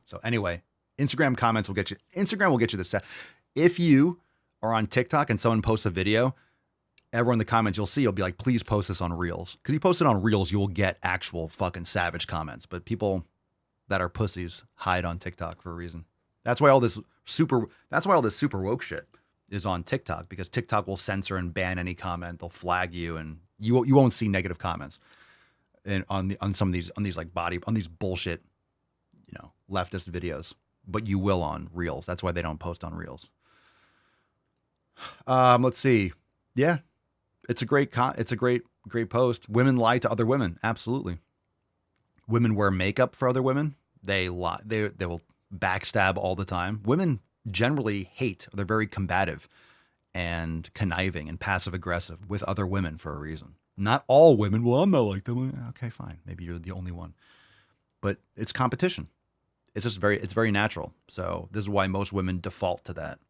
So anyway, Instagram will get you this. If you are on TikTok and someone posts a video, everyone in the comments you'll be like, please post this on Reels. Because you post it on Reels, you will get actual fucking savage comments. But people that are pussies hide on TikTok for a reason. That's why all this super woke shit is on TikTok, because TikTok will censor and ban any comment. They'll flag you and you won't see negative comments. And on these bullshit, leftist videos, but you will on Reels. That's why they don't post on Reels. Let's see. Yeah, it's a great post. Women lie to other women. Absolutely. Women wear makeup for other women. They lie. They will backstab all the time. Women generally hate. They're very combative and conniving and passive aggressive with other women for a reason. Not all women. Well, I'm not like them. Okay, fine. Maybe you're the only one. But it's competition. It's very natural. So this is why most women default to that.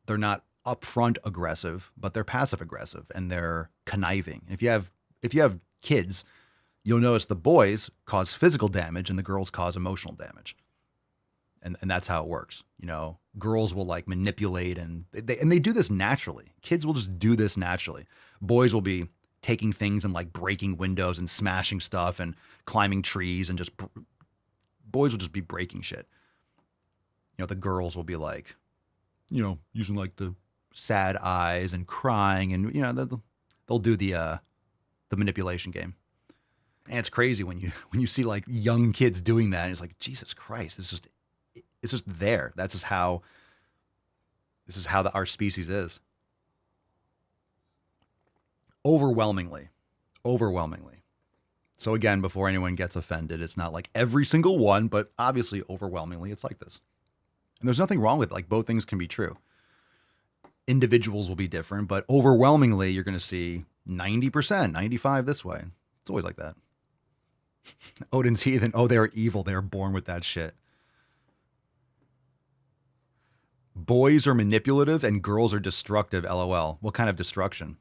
They're not upfront aggressive, but they're passive aggressive and they're conniving. If you have kids, you'll notice the boys cause physical damage and the girls cause emotional damage. And that's how it works. Girls will like manipulate and they do this naturally. Kids will just do this naturally. Boys will be taking things and like breaking windows and smashing stuff and climbing trees and boys will just be breaking shit. The girls will be like, using like the sad eyes and crying and, they'll do the manipulation game. And it's crazy when you see like young kids doing that and it's like, Jesus Christ, it's just there. This is how our species is. Overwhelmingly. So again, before anyone gets offended, it's not like every single one, but obviously overwhelmingly it's like this. And there's nothing wrong with it. Like both things can be true. Individuals will be different, but overwhelmingly you're going to see 90%, 95% this way. It's always like that. Odin's heathen. Oh, they are evil. They are born with that shit. Boys are manipulative and girls are destructive, LOL. What kind of destruction?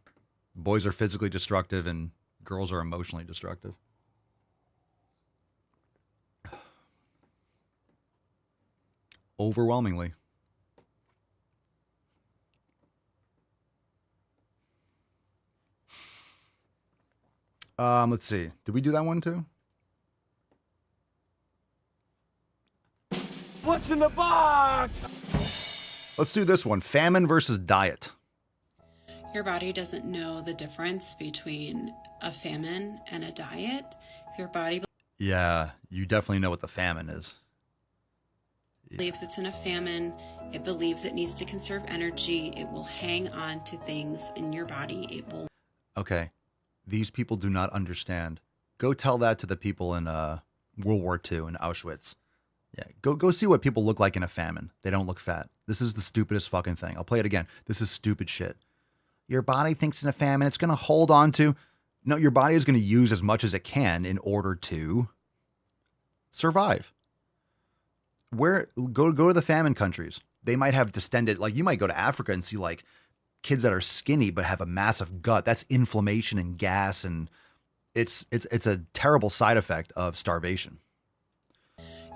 Boys are physically destructive and girls are emotionally destructive. Overwhelmingly. Let's see. Did we do that one too? What's in the box? Let's do this one. Famine versus diet. Your body doesn't know the difference between a famine and a diet. If your body Yeah, you definitely know what the famine is. believes it's in a famine, it believes it needs to conserve energy, it will hang on to things in your body. It will. Okay. These people do not understand. Go tell that to the people in World War II in Auschwitz. Yeah, go see what people look like in a famine. They don't look fat. This is the stupidest fucking thing. I'll play it again. This is stupid shit. Your body thinks in a famine it's going to hold on to. No, your body is going to use as much as it can in order to survive. Go to the famine countries. They might have distended, like you might go to Africa and see like kids that are skinny but have a massive gut. That's inflammation and gas, and it's a terrible side effect of starvation.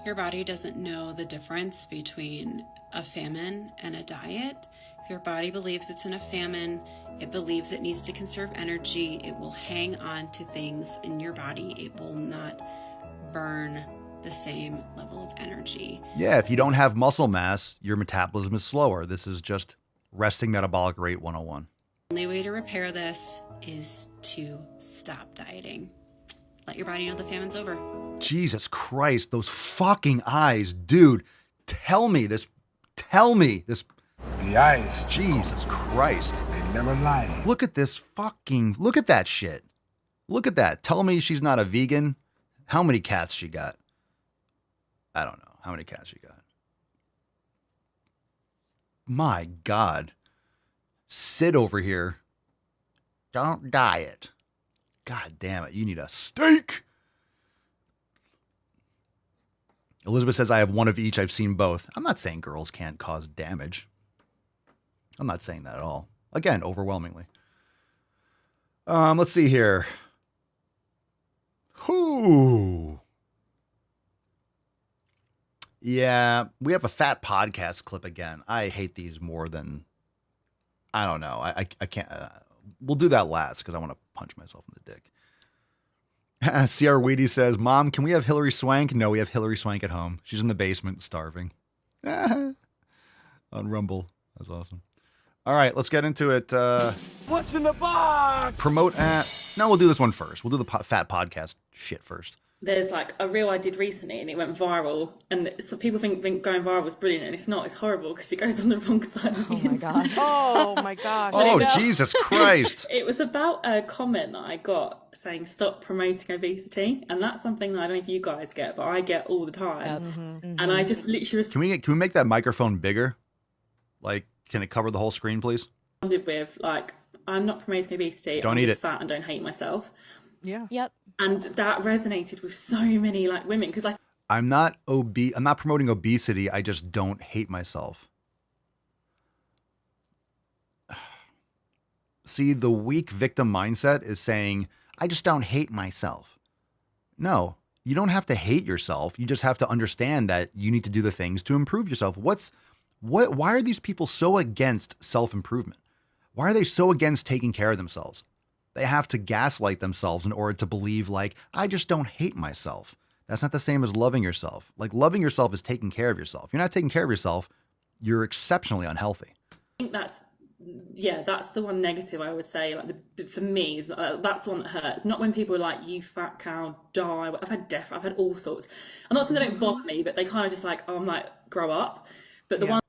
Your body doesn't know the difference between a famine and a diet. If your body believes it's in a famine, it believes it needs to conserve energy. It will hang on to things in your body. It will not burn the same level of energy. Yeah, if you don't have muscle mass, your metabolism is slower. This is just resting metabolic rate 101. The only way to repair this is to stop dieting. Let your body know the famine's over. Jesus Christ, those fucking eyes, dude. Tell me this. The eyes. Jesus Christ. They never lie. Look at that shit. Look at that. Tell me she's not a vegan. How many cats she got? I don't know how many cats she got. My God. Sit over here. Don't diet. God damn it. You need a steak. Elizabeth says, I have one of each. I've seen both. I'm not saying girls can't cause damage. I'm not saying that at all. Again, overwhelmingly. Let's see here. Whoo. Yeah, we have a fat podcast clip again. I hate these more than, I don't know. I can't. We'll do that last because I want to punch myself in the dick. CR Weedy says, Mom, can we have Hillary Swank? No, we have Hillary Swank at home. She's in the basement starving. On Rumble. That's awesome. All right, let's get into it. What's in the box? Promote at... No, we'll do this one first. We'll do the fat podcast shit first. There's like a reel I did recently and it went viral, and so people think going viral is brilliant, and it's not. It's horrible because it goes on the wrong side of the internet. Oh my gosh. Oh, Jesus Christ. It was about a comment that I got saying stop promoting obesity, and that's something that I don't know if you guys get, but I get all the time. And I just literally Can we make that microphone bigger? Like, can it cover the whole screen, please? responded with like, I'm not promoting obesity. Don't I'm eat just it. fat and don't hate myself. Yeah. Yep. And that resonated with so many like women because I'm not promoting obesity. I just don't hate myself. See, the weak victim mindset is saying, I just don't hate myself. No, you don't have to hate yourself. You just have to understand that you need to do the things to improve yourself. Why are these people so against self-improvement? Why are they so against taking care of themselves? They have to gaslight themselves in order to believe like, I just don't hate myself. That's not the same as loving yourself. Like, loving yourself is taking care of yourself. If you're not taking care of yourself, you're exceptionally unhealthy. I think that's the one negative I would say. Like for me, is that's the one that hurts. Not when people are like, "You fat cow, die." I've had death. I've had all sorts. I'm not saying they don't bother me, but they kind of just like, "Oh, I'm like, grow up." But the one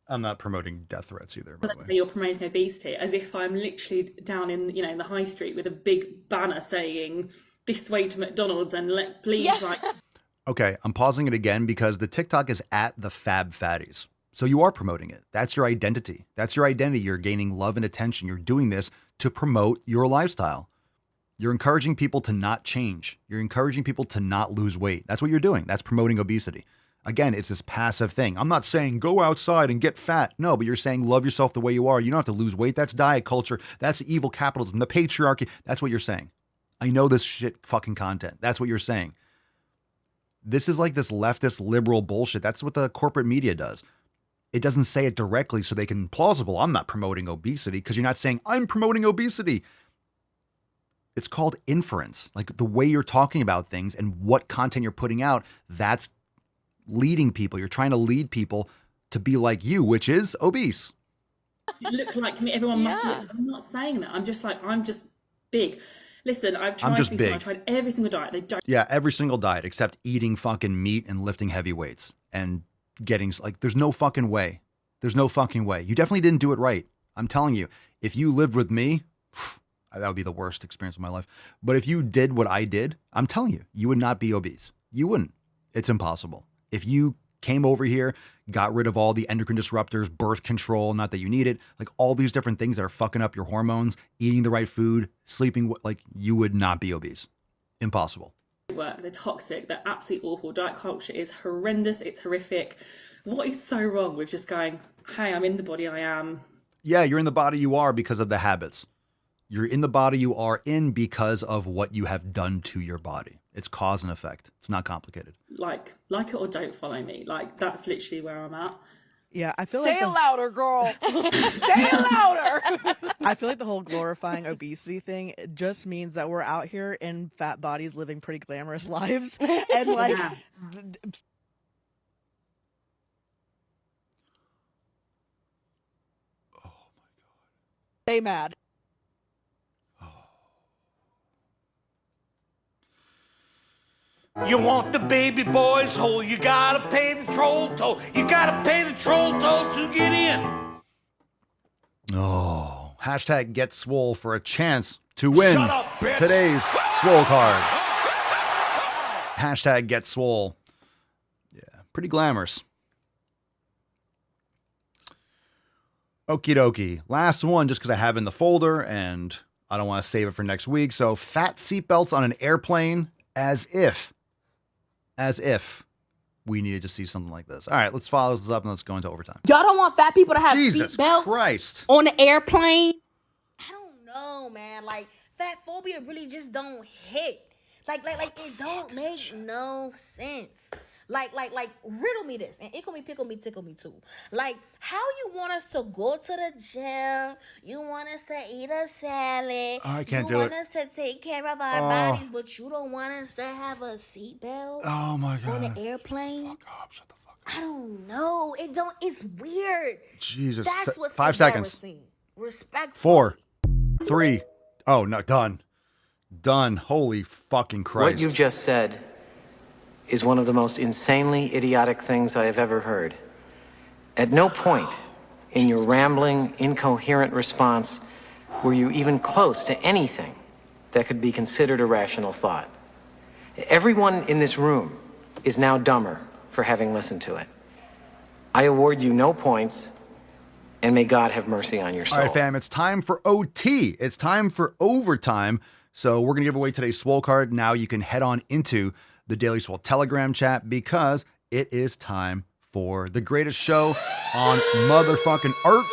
I'm not promoting death threats either, by the way. you're promoting obesity, as if I'm literally down in in the high street with a big banner saying "This way to McDonald's" and please like. Okay, I'm pausing it again because the TikTok is at the Fab Fatties. So you are promoting it. That's your identity. That's your identity. You're gaining love and attention. You're doing this to promote your lifestyle. You're encouraging people to not change. You're encouraging people to not lose weight. That's what you're doing. That's promoting obesity. Again, it's this passive thing. I'm not saying go outside and get fat. No, but you're saying love yourself the way you are. You don't have to lose weight. That's diet culture. That's evil capitalism, the patriarchy. That's what you're saying. I know this shit fucking content. That's what you're saying. This is like this leftist liberal bullshit. That's what the corporate media does. It doesn't say it directly so they can plausible. I'm not promoting obesity because you're not saying I'm promoting obesity. It's called inference. Like the way you're talking about things and what content you're putting out, that's leading people. You're trying to lead people to be like you, which is obese. You look like me. Everyone must look. I'm not saying that. I'm just big. Listen, I've tried I've tried every single diet. They don't. Yeah, every single diet except eating fucking meat and lifting heavy weights and getting like, there's no fucking way. There's no fucking way. You definitely didn't do it right. I'm telling you, if you lived with me, that would be the worst experience of my life. But if you did what I did, I'm telling you, you would not be obese. You wouldn't. It's impossible. If you came over here, got rid of all the endocrine disruptors, birth control, not that you need it, like all these different things that are fucking up your hormones, eating the right food, sleeping, like you would not be obese. Impossible. They're toxic. They're absolutely awful. Diet culture is horrendous. It's horrific. What is so wrong with just going, hey, I'm in the body I am? Yeah, you're in the body you are because of the habits. You're in the body you are in because of what you have done to your body. It's cause and effect. It's not complicated. Like it or don't follow me. Like that's literally where I'm at. Yeah, I feel like... Say it louder, girl! Say it louder! I feel like the whole glorifying obesity thing just means that we're out here in fat bodies living pretty glamorous lives. And like... Oh my God. Stay mad. You want the baby boy's hole, you gotta pay the troll toll. You gotta pay the troll toll to get in. Oh, hashtag get swole for a chance to win Shut up, bitch. Today's swole card. Hashtag get swole. Yeah, pretty glamorous. Okie dokie. Last one, just because I have it in the folder and I don't want to save it for next week. So fat seatbelts on an airplane as if we needed to see something like this. All right, let's follow this up and let's go into overtime. Y'all don't want fat people to have Jesus seatbelts Christ. on the airplane? I don't know, man. Like, fat phobia really just don't hit. Like it don't make no sense. Like, riddle me this, and ickle me, pickle me, tickle me too. Like, how you want us to go to the gym? You want us to eat a salad? I can't do You it. want us to take care of our bodies, but you don't want us to have a seatbelt? Oh my God. On the airplane? Fuck up, shut the fuck up. I don't know. It's weird. Jesus. That's what's 5 seconds. embarrassing. Respectful. 4, 3. Oh no, done. Done. Holy fucking Christ. What you've just said is one of the most insanely idiotic things I have ever heard. At no point in your rambling, incoherent response were you even close to anything that could be considered a rational thought. Everyone in this room is now dumber for having listened to it. I award you no points, and may God have mercy on your soul. All right, fam, it's time for OT. It's time for overtime. So we're going to give away today's swole card. Now you can head on into the Daily Swole Telegram chat because it is time for the greatest show on motherfucking Earth.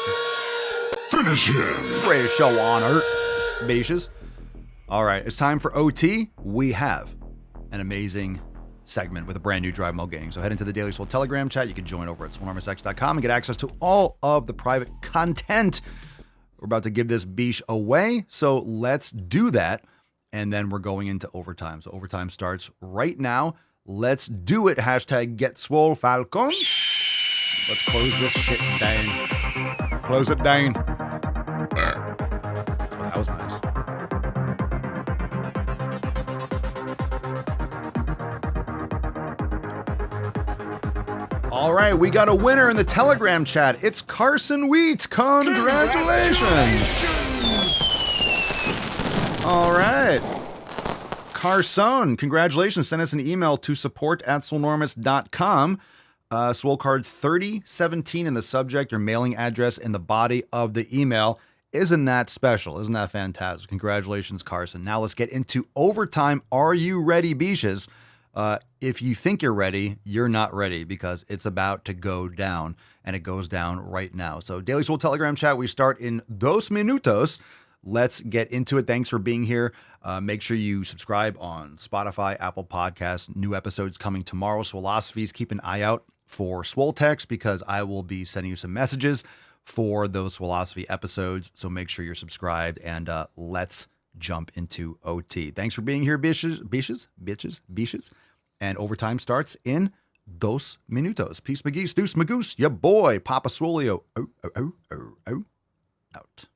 Finish him. Greatest show on Earth, bitches. All right, it's time for OT. We have an amazing segment with a brand new Drive Mode Gaming. So head into the Daily Swole Telegram chat. You can join over at swolenormousx.com and get access to all of the private content. We're about to give this beesh away, so let's do that. And then we're going into overtime. So overtime starts right now. Let's do it. Hashtag get swole Falcon. Let's close this shit down. Close it down. Oh, that was nice. All right, we got a winner in the Telegram chat. It's Carson Wheat. Congratulations. All right. Carson, congratulations. Send us an email to support@swolenormous.com. Swole card 3017 in the subject, your mailing address in the body of the email. Isn't that special? Isn't that fantastic? Congratulations, Carson. Now let's get into overtime. Are you ready, Beaches? If you think you're ready, you're not ready because it's about to go down, and it goes down right now. So Daily Swole Telegram chat, we start in 2 minutos. Let's get into it. Thanks for being here. Make sure you subscribe on Spotify, Apple Podcasts. New episodes coming tomorrow. Swolosophies, keep an eye out for Swole Text because I will be sending you some messages for those Swolosophy episodes. So make sure you're subscribed, and let's jump into OT. Thanks for being here, bitches. And overtime starts in 2 minutos. Peace, McGee, Deuce, Magoose, ya boy, Papa Swolio. Out.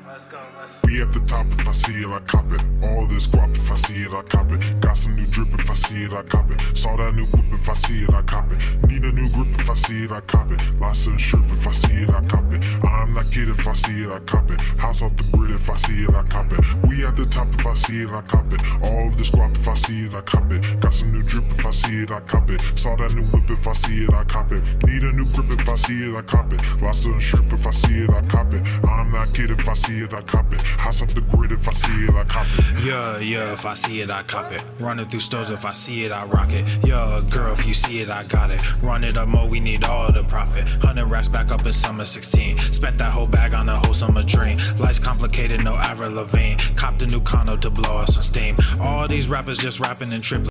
Let's go. We at the top, if I see it, I cop it. All this guap, if I see it, I cop it. Got some new drip, if I see it, I cop it. Saw that new whip, if I see it, I cop it. Need a new grip, if I see it, I cop it. Lots of shrimp, if I see it, I cop it. I'm not kid, if I see it, I cop it. House off the grid, if I see it, I cop it. We at the top, if I see it, I cop it. All of this guap, if I see it, I cop it. Got some new drip, if I see it, I cop it. Saw that new whip, if I see it, I cop it. Need a new grip, if I see it, I cop it. Lots of shrimp, if I see it, I cop it. I'm not kid, if I see it, I cop it. House up the grid, if I see it, I cop it. Yeah, if I see it, I cop it. Running through stores, if I see it, I rock it. Yeah, girl, if you see it, I got it. Run it up more, we need all the profit. 100 racks back up in summer 16. Spent that whole bag on a whole summer dream. Life's complicated, no Avril Lavigne. Copped a new condo to blow off some steam. All these rappers just rapping and tripping.